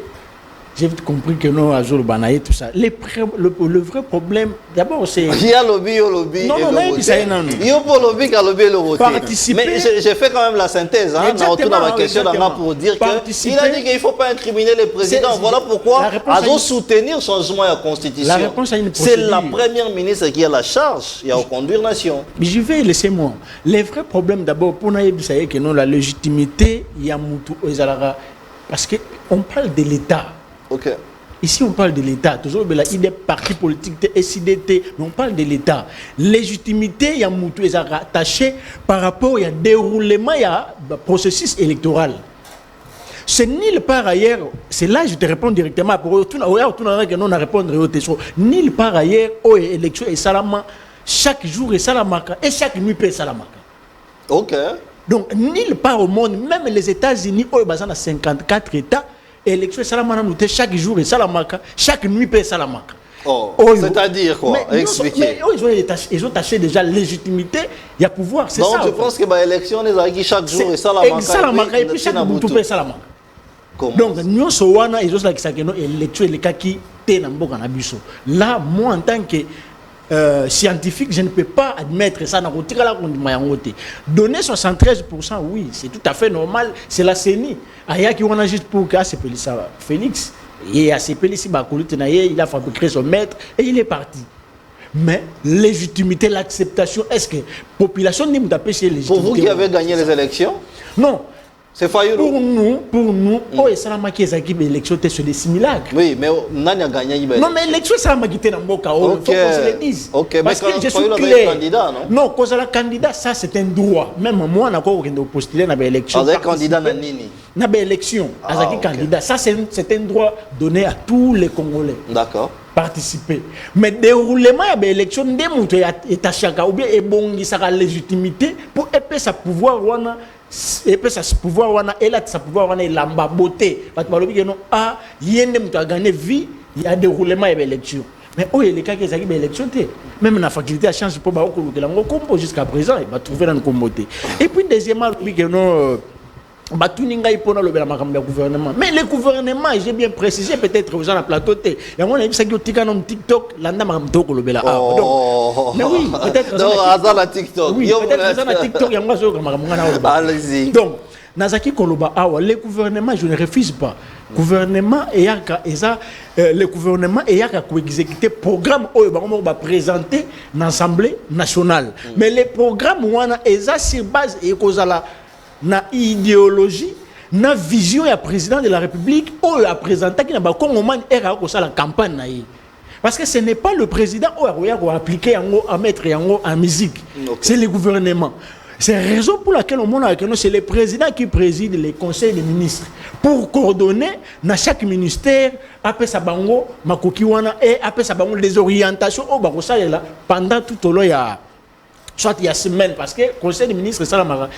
J'ai vite compris que non, à Zolo Banaye, tout ça. Le vrai problème, d'abord, c'est. Il y a lobby, au lobby. Non, non, non, il y a il y a pour lobby, qu'à lobby, le voter. Participer. Mais j'ai fait quand même la synthèse, hein, dans ma question pour dire qu'il a dit qu'il ne faut pas incriminer les présidents. Voilà pourquoi, à soutenir le changement de la Constitution. C'est la première ministre qui a la charge, il y a à conduire la nation. Mais je vais laisser moi. Les vrais problèmes, d'abord, pour nous, c'est que non, la légitimité, il y a Moutou Ozalara. Parce qu'on parle de l'État. Okay. Ici, on parle de l'État. Toujours, il y a des partis politiques, des SIDT, mais on parle de l'État. Légitimité, il y a Moutou est rattaché par rapport au déroulement, il y a processus électoral. C'est nulle part ailleurs, c'est là que je te réponds directement. Nulle part ailleurs, où l'élection est salamaka, chaque jour est salamaka et chaque nuit est salamaka. Ok. Donc, nulle part au monde, même les États-Unis, où il y a 54 États, l'élection salamaka chaque jour est salamaka, chaque nuit est salamaka. Oh, c'est-à-dire quoi? Expliquez. Ils ont taché déjà la légitimité, il y a pouvoir, c'est ça. Donc, je pense que l'élection, chaque jour est salamaka. Et puis chaque nuit est salamaka. Donc, nous sommes ils ont dit que l'élection est qui est là, moi, en tant que scientifique, je ne peux pas admettre ça. Donner 73%, oui, c'est tout à fait normal. C'est la CENI. Qui on a juste pour que c'est Félix. Et à CPLC, il a fabriqué son maître et il est parti. Mais légitimité, l'acceptation, est-ce que la population n'est pas légitimité? Pour vous qui avez gagné les élections? Non. C'est Fayoulou. Pour nous, et Salama qui est équipe l'élection, c'est des simulacres. Oui, mais Nani a gagné. Non, mais l'élection, Salama qui était dans Boka. Il faut qu'on se le dise. Ok, parce que je suis clair. Candidat, non? Non, quand le candidat, ça c'est un droit. Même moi, on a encore postulé dans l'élection. Un candidat dans Nini. Dans l'élection, un candidat. Ça c'est un droit donné à tous les Congolais. D'accord. Participer. Mais déroulement de l'élection, est à chaque ou bien est bon, il sera légitimité pour épais sa pouvoir. Et puis ça pouvoir wana et là ça pouvoir wana lamba beauté parce que balobi que non ah yende mutu a gagné vie il y a déroulement et élection mais oh les cas qui ont élection même la faculté a changé pour ba ko la combo jusqu'à présent il va trouver dans le commoté et puis deuxièmement balobi que non batuninga ipona lobela makambo ya gouvernement mais le gouvernement j'ai bien précisé peut-être aux gens à plateau té ya mona bisa ki otika na TikTok landa makambo ko lobela donc mais oui peut-être dans la TikTok oui peut-être dans la TikTok ya mwa zo makambo ngana allez-y donc Nazaki Koloba Awa, le gouvernement, je ne refuse pas. Gouvernement et le gouvernement et exécuter programme où va présenter l'Assemblée nationale. Mais les programmes où on a sur base et na idéologie, na vision du président de la République où il a présenté qu'il a la campagne. Parce que ce n'est pas le président qui a appliqué à mettre en musique. Okay. C'est le gouvernement. C'est la raison pour laquelle c'est le président qui préside les conseils des ministres pour coordonner dans chaque ministère après sa bango makokiwana et après sa bango des orientations au pendant tout au long soit il y a semaine parce que le conseil des ministres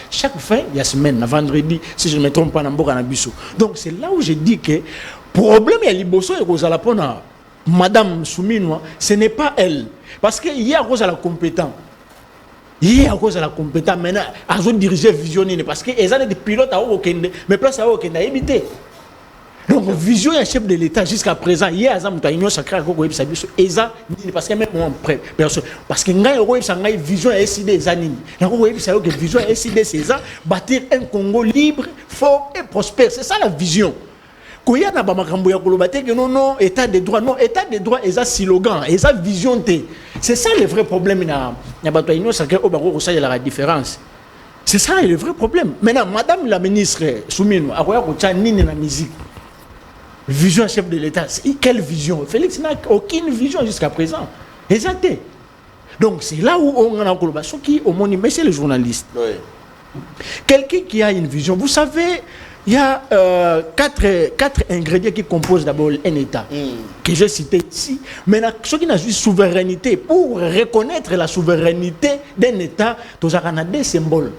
chaque fin il y a semaine vendredi si je ne me trompe pas donc c'est là où je dis que problème il y a liboso et Rosalapona Madame Souminoua ce n'est pas elle parce qu'il y a Rosa la compétente. Il y a cause de la compétence maintenant à diriger visionner parce que les années de pilote à Okende mais place à Okende a évité. Donc vision un chef de l'État jusqu'à présent il y a Azam Union sacrée parce que même moi parce que ngai ro ça ngai vision SID des années. Na ko ça que vision SID c'est ça bâtir un Congo libre, fort et prospère. C'est ça la vision. Koya na ba makambo ya koloba te que non état de droit non état de droit et ça slogan et ça vision te. C'est ça le vrai problème na bato union sacrée au bako ça la différence. C'est ça le vrai problème. Maintenant madame la ministre Soumino akoya ko tcha nini na musique. Vision chef de l'État, quelle vision? Félix n'a aucune vision jusqu'à présent. Exact. Donc c'est là où on a un ce qui au monde mais c'est le journaliste. Oui. Quelqu'un qui a une vision, vous savez, il y a quatre ingrédients qui composent d'abord un État, que j'ai cité ici. Maintenant, ce qui n'a juste souveraineté, pour reconnaître la souveraineté d'un État, il y a deux symboles.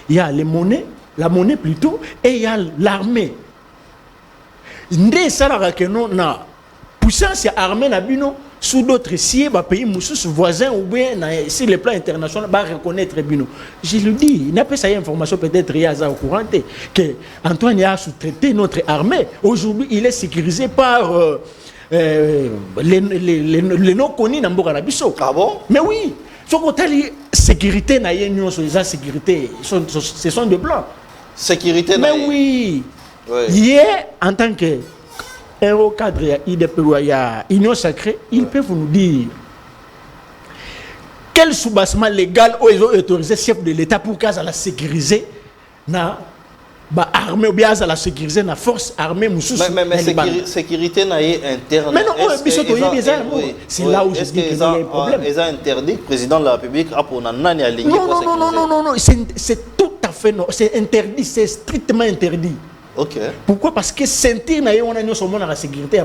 Il y a les monnaies, la monnaie plutôt, et il y a l'armée. Ndé salara que non na puissance armée na bino sous d'autres pays voisins ou bien sur le plan international va reconnaître bino. Je le dis, il n'a pas cette information peut-être il y a au courant que Antoine a sous-traité notre armée. Aujourd'hui, il est sécurisé par les non connus dans Bokanabiso. Ah bon? Mais oui, ce qu'on a dit sécurité na union sur les sécurité, ce sont de blancs. Sécurité na. Mais oui. Hier, en tant que héros cadre IDP, Union Sacrée, ils peuvent nous dire quel soubassement légal ils ont autorisé le chef de l'État pour qu'elle la sécuriser na armée ou bien la sécuriser na force armée mais sécurité na interne. Mais non, c'est là où je dis qu'il y a un problème. Ils ont interdit le président de la République à pour nani à ligne. Non, c'est tout à fait non, c'est interdit, c'est strictement interdit. Okay. Pourquoi? Parce que sentir na on a nous sommes dans la sécurité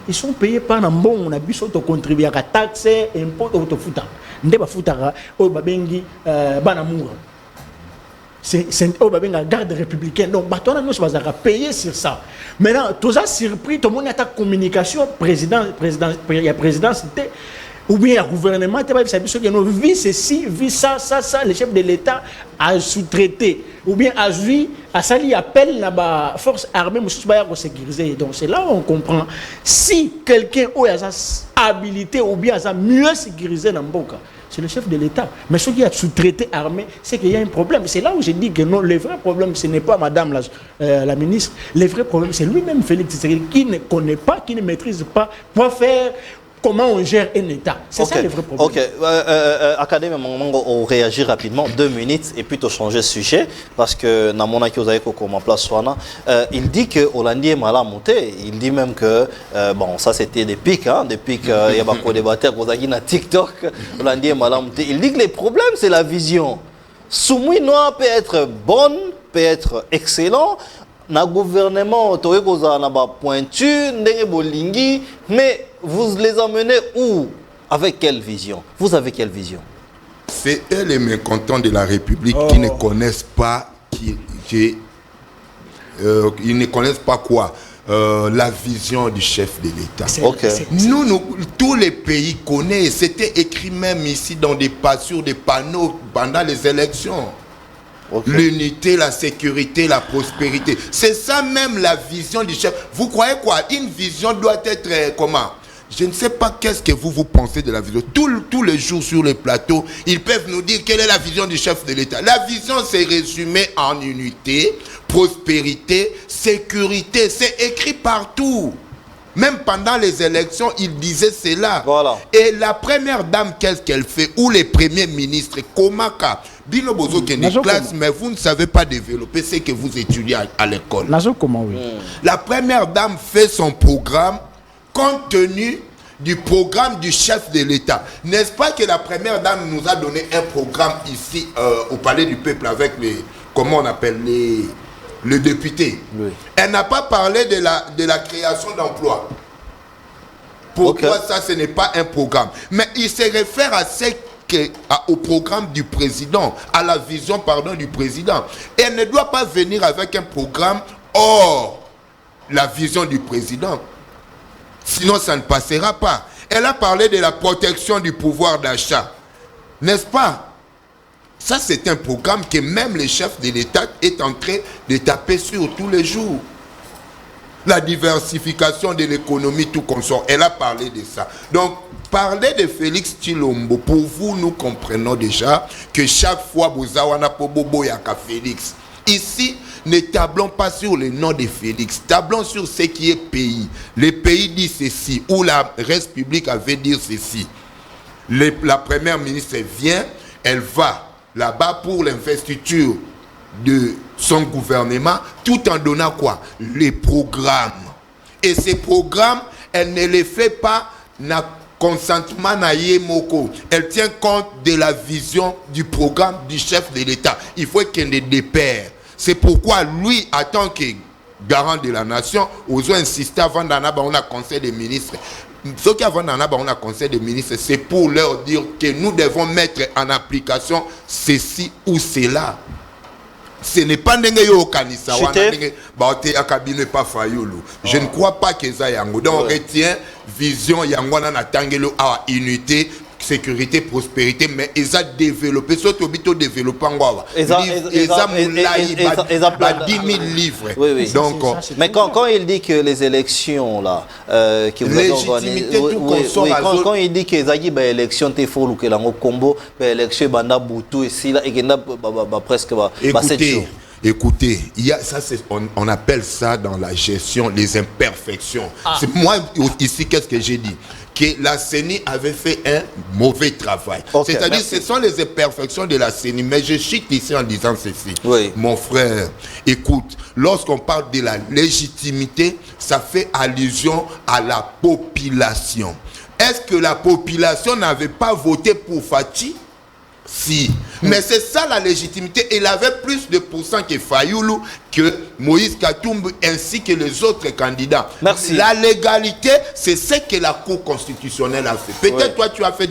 ils sont payés par un bon on a bis auto contribuer à taxes impôts auto futa ndeba futara o babengi banamoura c'est o babenga garde républicaine donc batona nous va payer sur ça. Maintenant tout ça surpris tout le monde attaque communication président il y a présidence ou bien le gouvernement tu vas que nous vit ceci vit ça le chef de l'État a sous-traité ou bien a vu à ça il appelle la force armée pour sécuriser. Donc c'est là où on comprend si quelqu'un a sa habilité ou bien a mieux sécurisé dans le cas c'est le chef de l'État. Mais ce qui a sous-traité armée, c'est qu'il y a un problème. C'est là où je dis que non, le vrai problème, ce n'est pas madame la ministre. Le vrai problème, c'est lui-même, Félix Tshisekedi, qui ne connaît pas, qui ne maîtrise pas pour faire comment on gère un État. C'est ça le vrai problème. Ok. Académie, on réagit rapidement, 2 minutes, et puis tu changer de sujet, parce que dans mon acquis, vous avez comment place il dit que Hollandi est mal à monter. Il dit même que, bon, ça c'était des pics, hein, il y a beaucoup de débatteurs qui ont TikTok, Hollandi est mal à monter. Il dit que les problèmes, c'est la vision. Souminoua peut être bonne, peut être excellent. Na gouvernement, pointu, mais vous les emmenez où? Avec quelle vision? Vous avez quelle vision? C'est eux les mécontents de la République qui ne connaissent pas, ils ne connaissent pas quoi? La vision du chef de l'État. Nous, tous les pays connaissent, c'était écrit même ici sur des panneaux pendant les élections. L'unité, la sécurité, la prospérité. C'est ça même la vision du chef. Vous croyez quoi? Une vision doit être comment? Je ne sais pas qu'est-ce que vous pensez de la vision. Tous les jours sur les plateaux, ils peuvent nous dire quelle est la vision du chef de l'État. La vision, c'est résumé en unité, prospérité, sécurité. C'est écrit partout. Même pendant les élections, il disait cela. Voilà. Et la première dame, qu'est-ce qu'elle fait? Ou les premiers ministres, Komaka, Bino Bozo qui est classe, mais vous ne savez pas développer ce que vous étudiez à l'école. La première dame fait son programme compte tenu du programme du chef de l'État. N'est-ce pas que la première dame nous a donné un programme ici au Palais du Peuple avec les, comment on appelle, le député. Oui. Elle n'a pas parlé de la création d'emplois. Pour toi, ça, ce n'est pas un programme. Mais il se réfère au programme du président, à la vision, pardon, du président. Et elle ne doit pas venir avec un programme hors la vision du président. Sinon, ça ne passera pas. Elle a parlé de la protection du pouvoir d'achat. N'est-ce pas? Ça, c'est un programme que même le chef de l'État est en train de taper sur tous les jours. La diversification de l'économie, tout consort. Elle a parlé de ça. Donc, parler de Félix Tshilombo, pour vous, nous comprenons déjà que chaque fois, Bozawana Pobobo Yaka Félix. Ici, ne tablons pas sur le nom de Félix, tablons sur ce qui est pays. Le pays dit ceci, ou la République avait dit ceci. La première ministre vient, elle va là-bas pour l'investiture de son gouvernement, tout en donnant quoi? Les programmes. Et ces programmes, elle ne les fait pas na consentement na yemoko. Elle tient compte de la vision du programme du chef de l'État. Il faut qu'elle ne dépère. C'est pourquoi lui, en tant que garant de la nation, ose insister avant d'anabar on a conseil des ministres. Ce qui avant d'anabar on a conseil des ministres, c'est pour leur dire que nous devons mettre en application ceci ou cela. Ce n'est pas n'engue yo kanisa wana n'engue baote akabine pas fayulu. Je ne crois pas que ça yango. Donc on retient vision yango na tangelo à unité, sécurité, prospérité, mais ils ont développé, surtout développé en Guava. Ils ont 10 000 livres. Oui, oui. Donc, mais quand il dit que les élections, là, que vous avez organisées, quand il dit que les élections, il faut que les combo, les élections, et si là, et presque 7 jours. Écoutez, on appelle ça dans la gestion les imperfections. Moi, ici, qu'est-ce que j'ai dit? Que la CENI avait fait un mauvais travail. C'est-à-dire, ce sont les imperfections de la CENI. Mais je chute ici en disant ceci. Oui. Mon frère, écoute, lorsqu'on parle de la légitimité, ça fait allusion à la population. Est-ce que la population n'avait pas voté pour Fachi? Si. Mais c'est ça la légitimité. Il avait plus de pourcents que Fayoulou, que Moïse Katumbi, ainsi que les autres candidats. Merci. La légalité, c'est ce que la Cour constitutionnelle a fait. Peut-être toi, tu as fait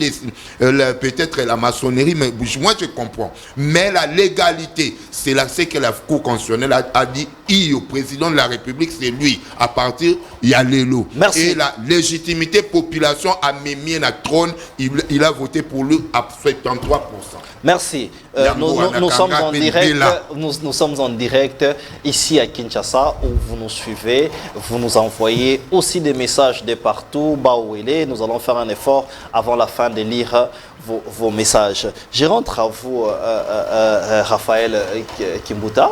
peut-être la maçonnerie, mais moi, je comprends. Mais la légalité, c'est ce que la Cour constitutionnelle a dit. Au président de la République, c'est lui. À partir, il y a l'élo. Et la légitimité, population a mis un trône. Il a voté pour lui à 73%. Merci. Nous sommes en direct. Nous sommes en direct ici à Kinshasa où vous nous suivez. Vous nous envoyez aussi des messages de partout. Nous allons faire un effort avant la fin de lire vos messages. Je rentre à vous, Raphaël Kimbuta.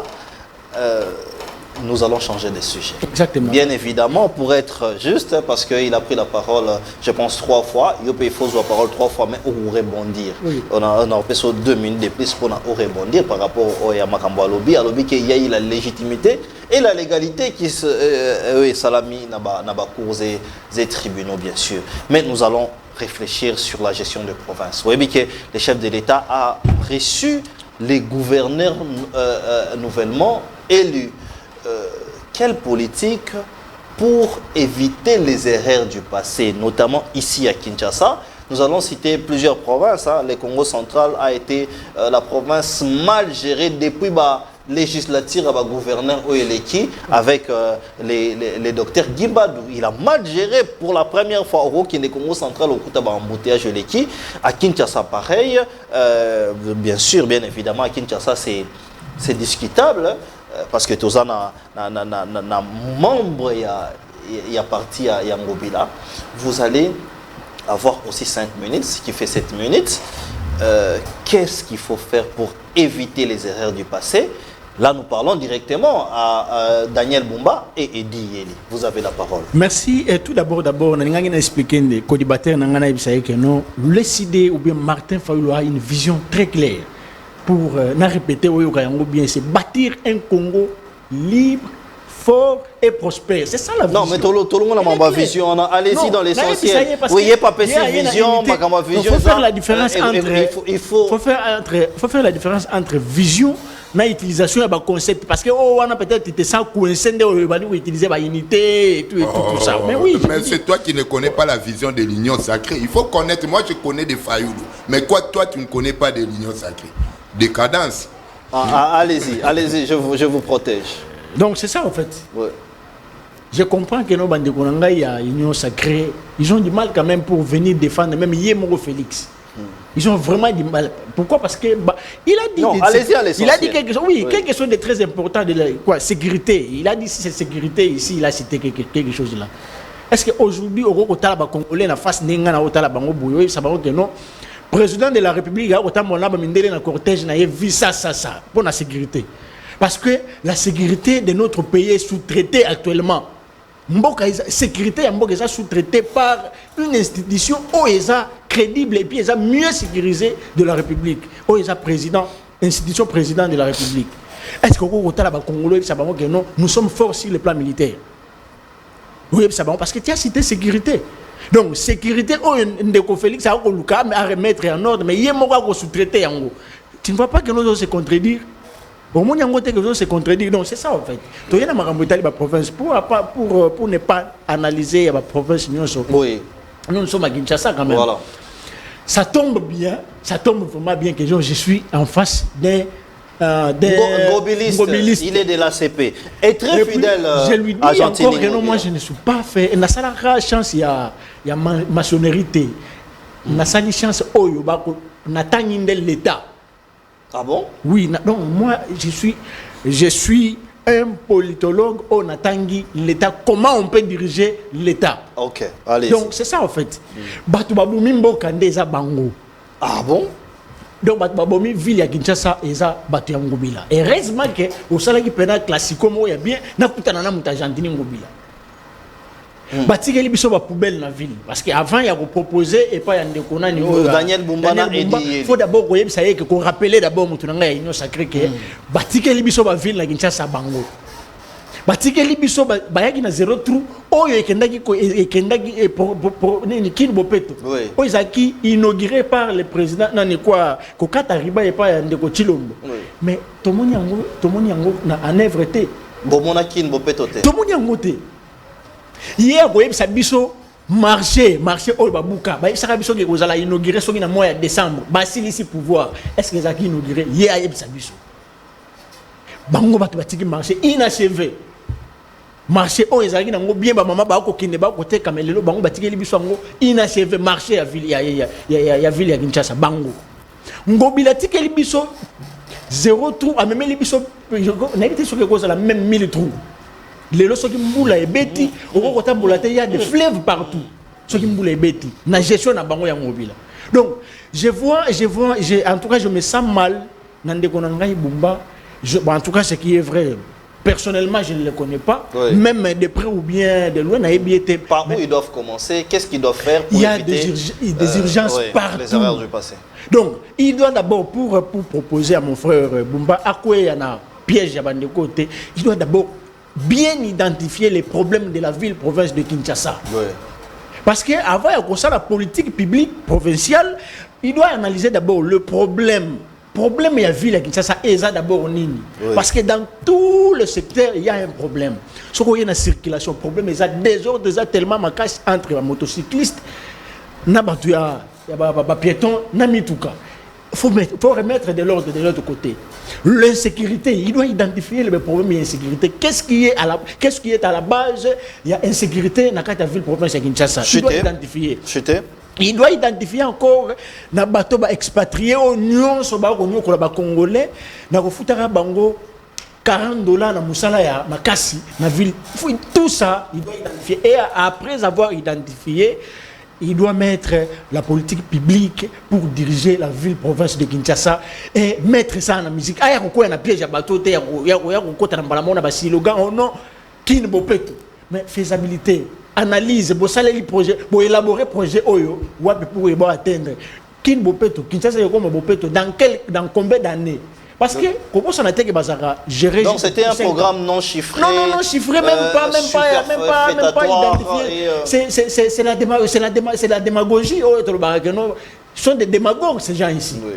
Nous allons changer de sujet. Exactement. Bien évidemment, pour être juste, parce qu'il a pris la parole, je pense, 3 fois. Il faut la parole 3 fois, mais on rebondir. Oui. On a besoin de 2 minutes de plus pour rebondir par rapport au Yamakambo Alobi. Alobi qu'il y a eu la légitimité et la légalité qui se salami n'a pas causé des tribunaux, bien sûr. Mais nous allons réfléchir sur la gestion de province. Vous voyez que le chef de l'État a reçu les gouverneurs nouvellement élus. Quelle politique pour éviter les erreurs du passé, notamment ici à Kinshasa? Nous allons citer plusieurs provinces. Le Congo central a été la province mal gérée depuis la législature à gouverneur Oyeleki avec les docteurs Gimbadou. Il a mal géré pour la première fois au Congo central au Koutaba embouteillage Oyeleki. À Kinshasa, pareil. Bien sûr, bien évidemment, à Kinshasa, c'est discutable. Parce que tous les membres il y a parti à Yangobila. Vous allez avoir aussi 5 minutes, ce qui fait 7 minutes. Qu'est-ce qu'il faut faire pour éviter les erreurs du passé? Là, nous parlons directement à Daniel Bumba et Eddie Yeli. Vous avez la parole. Merci. Et tout d'abord, on a expliqué que le co-débatteur le CD ou bien Martin Fayulu a une vision très claire pour répéter bien, c'est bâtir un Congo libre, fort et prospère. C'est ça la vision. Non, mais tout le monde a ma vision. Allez-y dans l'essentiel. Oui, il n'y a pas vision, pas ma vision. Il faut faire la différence entre. Il faut faire la différence entre vision et utilisation de concept. Parce que on a peut-être été sans coincer de utiliser la unité et tout ça. Mais oui. Mais c'est toi qui ne connais pas la vision de l'union sacrée. Il faut connaître. Moi, je connais des Fayulu. Mais quoi, toi, tu ne connais pas de l'union sacrée. Décadence. Allez-y, je vous protège. Donc c'est ça en fait. Ouais. Je comprends que nos bandits il y a union sacrée. Ils ont du mal quand même pour venir défendre même Yemoro Félix. Ils ont vraiment du mal. Pourquoi? Parce que il a dit. Non, il a dit quelque chose. Oui, quelque chose de très important de la sécurité. Il a dit si c'est sécurité ici, il a cité quelque chose là. Est-ce qu'aujourd'hui au Talaba Congolais na face n'engana au Talaba Ngoboyo, ça va que non. Président de la République a autant mon laba mindele na cortège na vu ça pour la sécurité. Parce que la sécurité de notre pays est sous-traitée actuellement. La sécurité est sous-traitée par une institution crédible et puis mieux sécurisée de la République. Institution président de la République. Est-ce que nous sommes forts sur le plan militaire? Oui, parce que tu as cité sécurité. Donc, sécurité, Félix a remettre en ordre, mais il y a sous-traité. Tu ne vois pas que nous allons se contredire? Au moins, il y a quelque chose se contredire. Donc, c'est ça en fait. Tu as la province pour ne pas analyser la province. Oui. Nous sommes à Kinshasa quand même. Voilà. Ça tombe vraiment bien que je suis en face d'un mobiliste. Il est de l'ACP. Et très fidèle je lui dis encore que non, moi je ne suis pas fait. Il y a chance, il y a maçonnerie. Il y a chance, il y a l'État. Ah bon? Oui, donc moi je suis un politologue on attend l'État. Comment on peut diriger l'État? Ok, allez. Donc c'est ça en fait. Batubabu Mimbo Kandeza Bango. Ah bon? Donc Batubabu ville ya Kinshasa eza Batu ya Ngobila. Heureusement que au salaki pena classico mo ya bien na kutana na mutajantini Ngobila. Batikeli biso ba poubelle na ville parce que avant il y a proposé et pas yande konani Daniel Bumba na Eddie. Faut d'abord qu'on rappelle d'abord mutunanga ya union sacrée que batikeli biso ba ville na Kinshasa bango. Batikeli biso ba yaki na zéro trou oyo ekendaki ni kin bopeto. Oyo zaki inauguré par le président nani quoi kokata riba et pas yande ko Chilombo. Mais tomoni yango na en œuvre té. Bomona kin bopeto té. Tomoni yango té. Hier, vous avez biso marché au Babouka. Ça a biso que vous allez inaugurer ce mois de décembre. Basile ici pouvoir. Est-ce que vous avez inauguré hier ça biso? Bango batu batiki marché inachevé. Marché au ezaki nango bien ba mama ba ko kinde ba côté kamelelo bango batiki biso ngo inachevé marché à ville ya ville ya Kinshasa bango. Ngobila tikeli biso zéro trou a même biso n'a été sur que cause la même 1000 trous. Les lois sont qui mboula et beti au côté il y a des fleuves partout ceux qui mboula et beti na gestion na bango ya Ngobila. Donc en tout cas je me sens mal nande konanga Bumba. En tout cas ce qui est vrai personnellement je ne le connais pas même de près ou bien de loin par où ils doivent commencer, qu'est-ce qu'ils doivent faire pour éviter des urgences partout, les erreurs du passé. Donc il doit d'abord pour proposer à mon frère Bumba à quoi il y en a piège à bande côté, il doit d'abord bien identifier les problèmes de la ville-province de Kinshasa. Parce qu'avant de la politique publique provinciale, il doit analyser d'abord le problème. Problème de la ville de Kinshasa est d'abord nini. Parce que dans tout le secteur, il y a un problème. Ce qu'il y a une circulation, le problème est désordre tellement macasse entre les motocyclistes, les piétons, les mitouka. Il faut remettre de l'ordre de l'autre côté. L'insécurité, il doit identifier le problème de l'insécurité. Qu'est-ce qui est à la base? Il y a insécurité dans la ville province de Kinshasa. Il doit identifier. Il doit identifier encore na bato ba expatrié au Union Congolais na ko futara bango $40 dans Moussala ya Makassi, la ville. Tout ça, il doit identifier. Et après avoir identifié, il doit mettre la politique publique pour diriger la ville-province de Kinshasa et mettre ça en la musique. Ah, il y a un piège à bateau, il y a un slogan, oh non, qui ne peut pas. Mais faisabilité, analyse, pour élaborer le projet, pour atteindre. Qui ne peut pas, Kinshasa, dans combien d'années? Parce que, comment ça a été géré? Donc c'était un programme non chiffré. Non chiffré, même pas identifié. C'est la démagogie. Ce sont des démagogues, ces gens ici. Oui.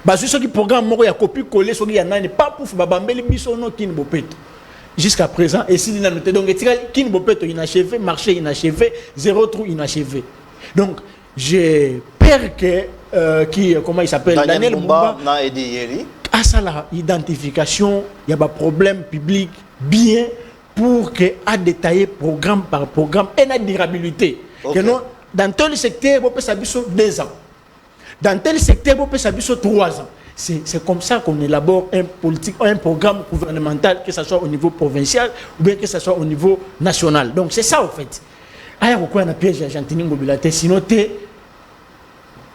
Parce que ceux qui programment, il y a copie-coller, ceux qui n'ont pas pour Babambeli, Bissono, qui ne peut pas. Jusqu'à présent, et si il a noté, donc, qui ne peut pas inachevé, marché inachevé, zéro trou inachevé. Donc, j'ai peur que. Comment il s'appelle, Daniel Bumba à ça la identification, il y a un problème public bien pour que à détailler programme par programme et la durabilité. Okay. Dans tel secteur, on peut s'habiller 2 ans. Dans tel secteur, on peut s'habiller 3 ans. C'est comme ça qu'on élabore un programme gouvernemental, que ce soit au niveau provincial ou bien que ce soit au niveau national. Donc c'est ça en fait. Il y a un piège argentin mobilité, sinon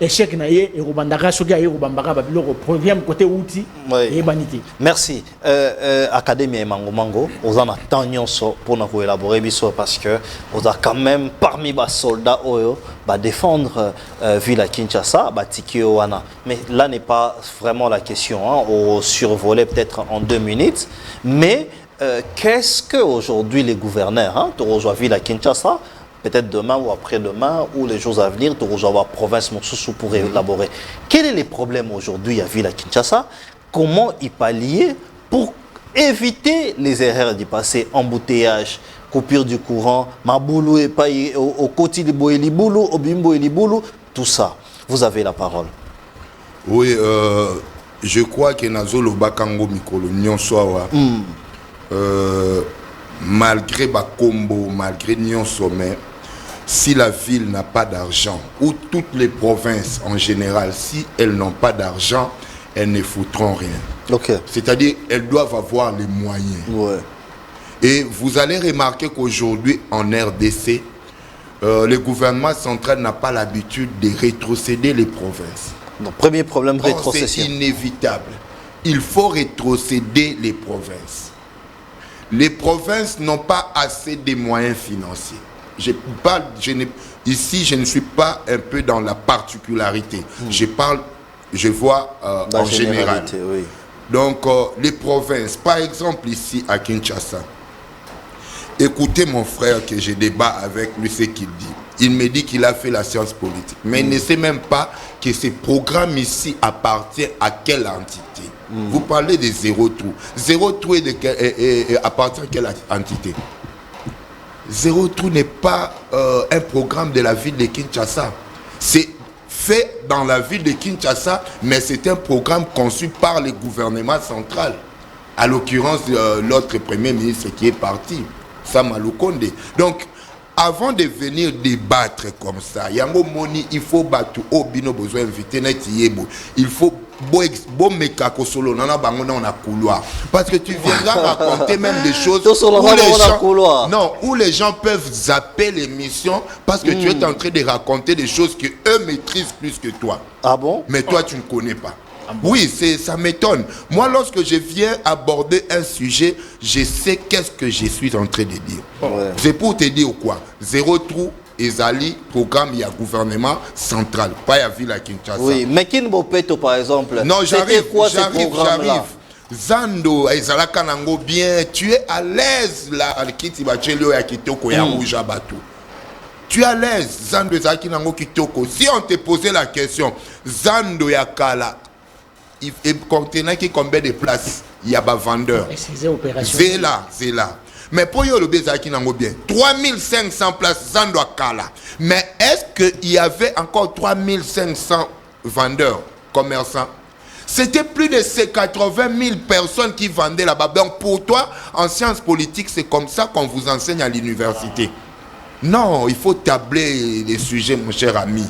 échec naie et robandara soga et robambara babilo programme côté outil et banité. Merci. Académie Mango aux en attendant pour nous élaborer biso parce que vous a quand même parmi les soldats oyo va défendre Ville Kinshasa Batikio wana. Mais là n'est pas vraiment la question hein, au survoler peut-être en 2 minutes mais qu'est-ce que aujourd'hui les gouverneurs hein, de rejoindre Ville Kinshasa peut-être demain ou après-demain, ou les jours à venir, tu rejoins la province Moussousou pour élaborer. Quels sont les problèmes aujourd'hui à Ville à Kinshasa? Comment y pallier pour éviter les erreurs du passé, embouteillage, coupure du courant, maboulou et pas au côté de Boeliboulou, au Bimbo Eliboulou, tout ça. Vous avez la parole. Oui, je crois que Nazolo Bakango Mikolo Nyonsoa, malgré Bakombo, malgré Nyon Sommet, si la ville n'a pas d'argent, ou toutes les provinces en général, si elles n'ont pas d'argent, elles ne foutront rien. Okay. C'est-à-dire, elles doivent avoir les moyens. Ouais. Et vous allez remarquer qu'aujourd'hui, en RDC, le gouvernement central n'a pas l'habitude de rétrocéder les provinces. Donc, premier problème, rétrocession. C'est inévitable. Il faut rétrocéder les provinces. Les provinces n'ont pas assez de moyens financiers. Ici, je ne suis pas un peu dans la particularité. Je vois en général. Oui. Donc, les provinces, par exemple ici à Kinshasa, écoutez mon frère que je débat avec lui ce qu'il dit. Il me dit qu'il a fait la science politique. Mais il ne sait même pas que ce programme ici appartient à quelle entité. Vous parlez de zéro trou. Zéro trou appartient à quelle entité? Zéro trou n'est pas un programme de la ville de Kinshasa. C'est fait dans la ville de Kinshasa, mais c'est un programme conçu par le gouvernement central. À l'occurrence, l'autre premier ministre qui est parti, Sama Lukonde. Donc, avant de venir débattre comme ça, Yango Moni, il faut battre au bino besoin inviter net yebo. Il faut solo nana bangona on a couloir parce que tu viendras raconter même des choses où les gens peuvent zapper l'émission parce que tu es en train de raconter des choses que eux maîtrisent plus que toi. Ah bon? Mais toi tu ne connais pas. Oui, ça m'étonne. Moi, lorsque je viens aborder un sujet, je sais qu'est-ce que je suis en train de dire. Ouais. C'est pour te dire quoi? Zéro trou, Ezali, programme, il y a gouvernement central, pas il y a ville à Kinshasa. Oui, mais Kinbopeto par exemple. Non, j'arrive. Zando, Ezala Kanango bien, tu es à l'aise là, Kiti Bachelio et Kitoko ya Rouja Batou. Tu es à l'aise, Zando Ezala Kanango Kitoko. Si on te posait la question, Zando Yakala, il contenait combien de places? Il y a des vendeurs. C'est là. Mais pour le Bézaki n'en bien 3500 places Zando Akala. Mais est-ce qu'il y avait encore 3500 vendeurs, commerçants? C'était plus de 80 000 personnes qui vendaient là-bas. Donc pour toi, en sciences politiques, c'est comme ça qu'on vous enseigne à l'université. Non, il faut tabler les sujets, mon cher ami.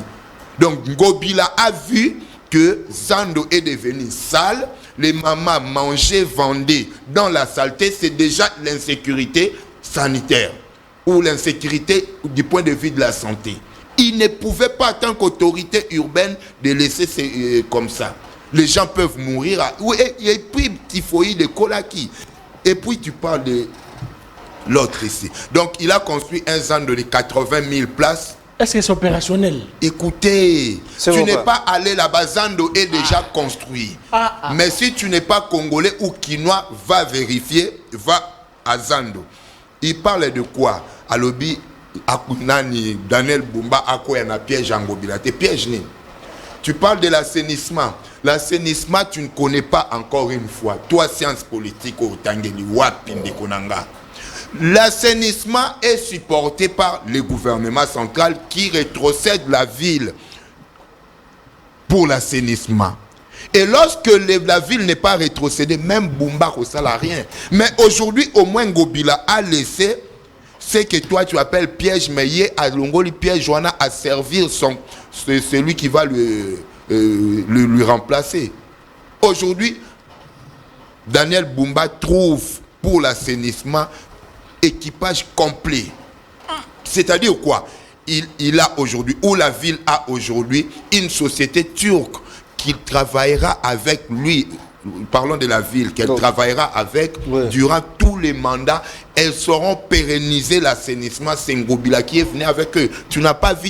Donc Ngobila a vu que Zando est devenu sale, les mamans mangeaient, vendaient dans la saleté, c'est déjà l'insécurité sanitaire ou l'insécurité du point de vue de la santé. Il ne pouvait pas, en tant qu'autorité urbaine, de laisser comme ça. Les gens peuvent mourir. Et puis, typhoïde de Kolaki. Et puis, tu parles de l'autre ici. Donc, il a construit un Zando de 80 000 places. Est-ce que c'est opérationnel? Écoutez, tu n'es pas allé là-bas, Zando est déjà construit. Mais si tu n'es pas congolais ou quinois, va vérifier, va à Zando. Il parle de quoi? À l'objet, Akunani, Daniel Bumba, Akoyana, piège en Gobilate. Piège ni. Tu parles de l'assainissement. L'assainissement, tu ne connais pas encore une fois. Toi, sciences politiques, au Tangeli, Wapinde Konanga. L'assainissement est supporté par le gouvernement central qui rétrocède la ville pour l'assainissement. Et lorsque la ville n'est pas rétrocédée, même Bumba ne sert à rien. Mais aujourd'hui, au moins, Ngobila a laissé ce que toi tu appelles piège, mais hier à Longoli, piège Joana à servir celui qui va lui remplacer. Aujourd'hui, Daniel Bumba trouve pour l'assainissement équipage complet. C'est-à-dire quoi? Il a aujourd'hui, ou la ville a aujourd'hui, une société turque qui travaillera avec lui. Parlons de la ville, qu'elle travaillera avec durant tous les mandats. Elles sauront pérenniser l'assainissement. C'est Ngobila qui est venu avec eux. Tu n'as pas vu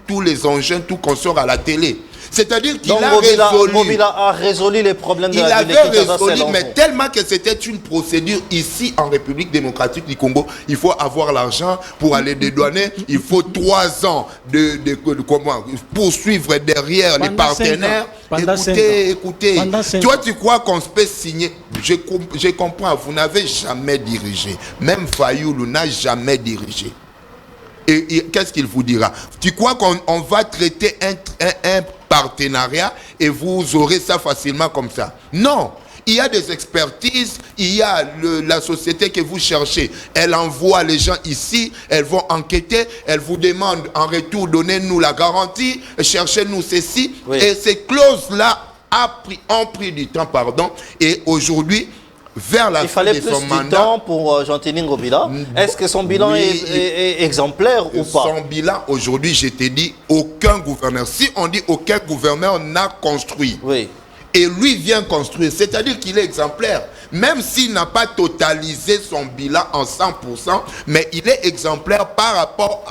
tous les engins, tout qu'on sort à la télé. C'est-à-dire qu'il a résolu. Ngobila a résolu les problèmes de il la ville. Il avait résolu, mais tellement que c'était une procédure ici en République démocratique du Congo. Il faut avoir l'argent pour aller dédouaner. Il faut 3 ans comment poursuivre derrière les partenaires. Écoutez. Toi, tu crois qu'on se peut signer? Je comprends, vous n'avez jamais dirigé. Même Fayoulou n'a jamais dirigé. Et qu'est-ce qu'il vous dira? Tu crois qu'on va traiter un partenariat et vous aurez ça facilement comme ça? Non. Il y a des expertises, il y a la société que vous cherchez. Elle envoie les gens ici, elles vont enquêter, elles vous demandent en retour, donnez-nous la garantie, cherchez-nous ceci. Oui. Et ces clauses-là ont pris du temps, et aujourd'hui, vers la fin de son mandat... Il fallait plus du temps pour Jean-Thénie Ngobila. Est-ce que son bilan est exemplaire ou pas? Son bilan, aujourd'hui, je t'ai dit, aucun gouverneur. Si on dit aucun gouverneur n'a construit, et lui vient construire, c'est-à-dire qu'il est exemplaire. Même s'il n'a pas totalisé son bilan en 100%, mais il est exemplaire par rapport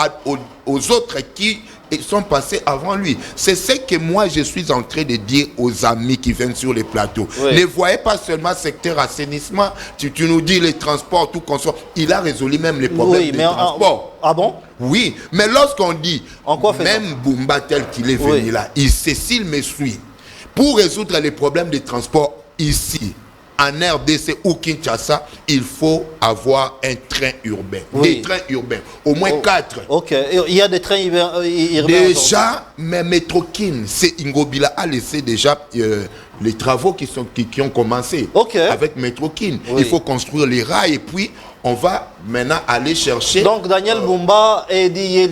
aux autres qui sont passés avant lui. C'est ce que moi je suis en train de dire aux amis qui viennent sur les plateaux. Ne voyez pas seulement secteur assainissement, tu nous dis les transports, tout qu'on soit. Il a résolu même les problèmes des transports. Ah bon? Oui, mais lorsqu'on dit, même Bumba tel qu'il est venu là, s'il me suit, pour résoudre les problèmes des transports ici, en RDC ou Kinshasa, il faut avoir un train urbain. Des trains urbains. Au moins 4. Ok. Il y a des trains urbains. Déjà, mais Metrokin, c'est Ngobila a laissé déjà les travaux qui ont commencé avec Metrokin. Il faut construire les rails et puis on va maintenant aller chercher... Donc Daniel Bumba et Dié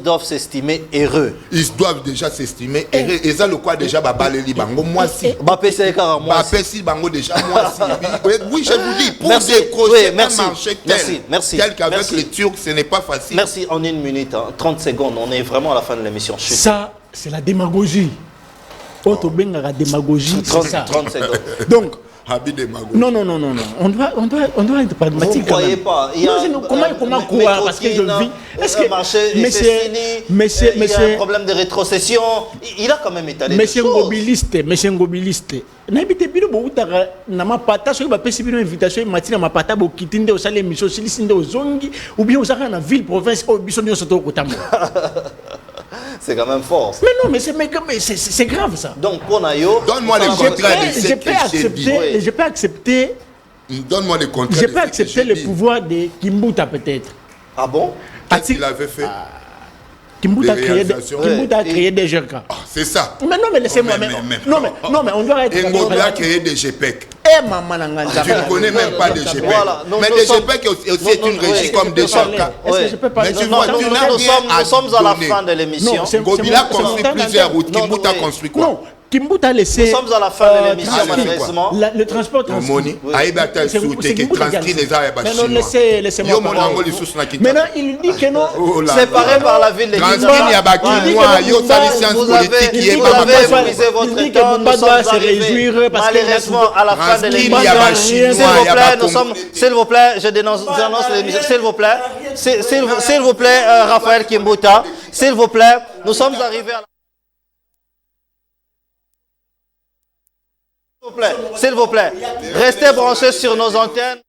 doivent s'estimer heureux. Ils doivent déjà s'estimer heureux. Et ça, le quoi déjà, Babaleli Bango, moi si. Bapesi moi si. Bango déjà, moi si. Oui, je vous dis, pour décrocher un marché tel qu'avec les Turcs, ce n'est pas facile. Merci, en 1 minute, 30 secondes, on est vraiment à la fin de l'émission. Ça, c'est la démagogie. La démagogie, c'est ça. 30 secondes. Donc, non. On doit être pragmatique. Vous ne croyez pas? Comment croire? Parce que je vis. Est-ce que il y a un problème de rétrocession? Il a quand même étalé des choses. Monsieur Ngobiliste. N'habitez pas na mapata so ba pesi bino invitation matina mapata bo kitinde o sale mission silisinde o zongi ou bien o saka na ville province o biso nyo soto kotamo. C'est quand même fort. Mais non, mais c'est grave ça. Donc, pour Nayo, donne-moi les contrats de ce que j'ai dit. Je peux accepter. Donne-moi les contrats. Je peux accepter le pouvoir de Kimbuta peut-être. Ah bon? Qu'est-ce qu'il avait fait? Kimbuta a créé des GRK. C'est ça. Mais non, mais laissez-moi. Non, mais on doit être. Et Ngobila a créé des GPEC. Tu ne connais même pas des GPEC. Mais des GPEC aussi est une régie comme des GRK. Mais tu vois, tu n'as rien à nous sommes à la fin de l'émission. Ngobila a construit plusieurs routes. Kimbuta a construit quoi? Kimbuta a laissé. Nous sommes à la fin de l'émission, malheureusement. Le transport Moni, Aïbata Souté qui transcrit les arts mais non, laissez-moi parler. Maintenant, il dit que non. Séparé par la ville de Transcrit Niabakinois, yo sali science politique qui est vous pas avez épuisé votre temps. Nous sommes arrivés malheureusement à la fin de l'émission. S'il vous plaît, je dénonce l'émission. S'il vous plaît, Raphaël Kimbuta, s'il vous plaît, nous sommes arrivés à la... S'il vous plaît, restez branchés sur nos antennes.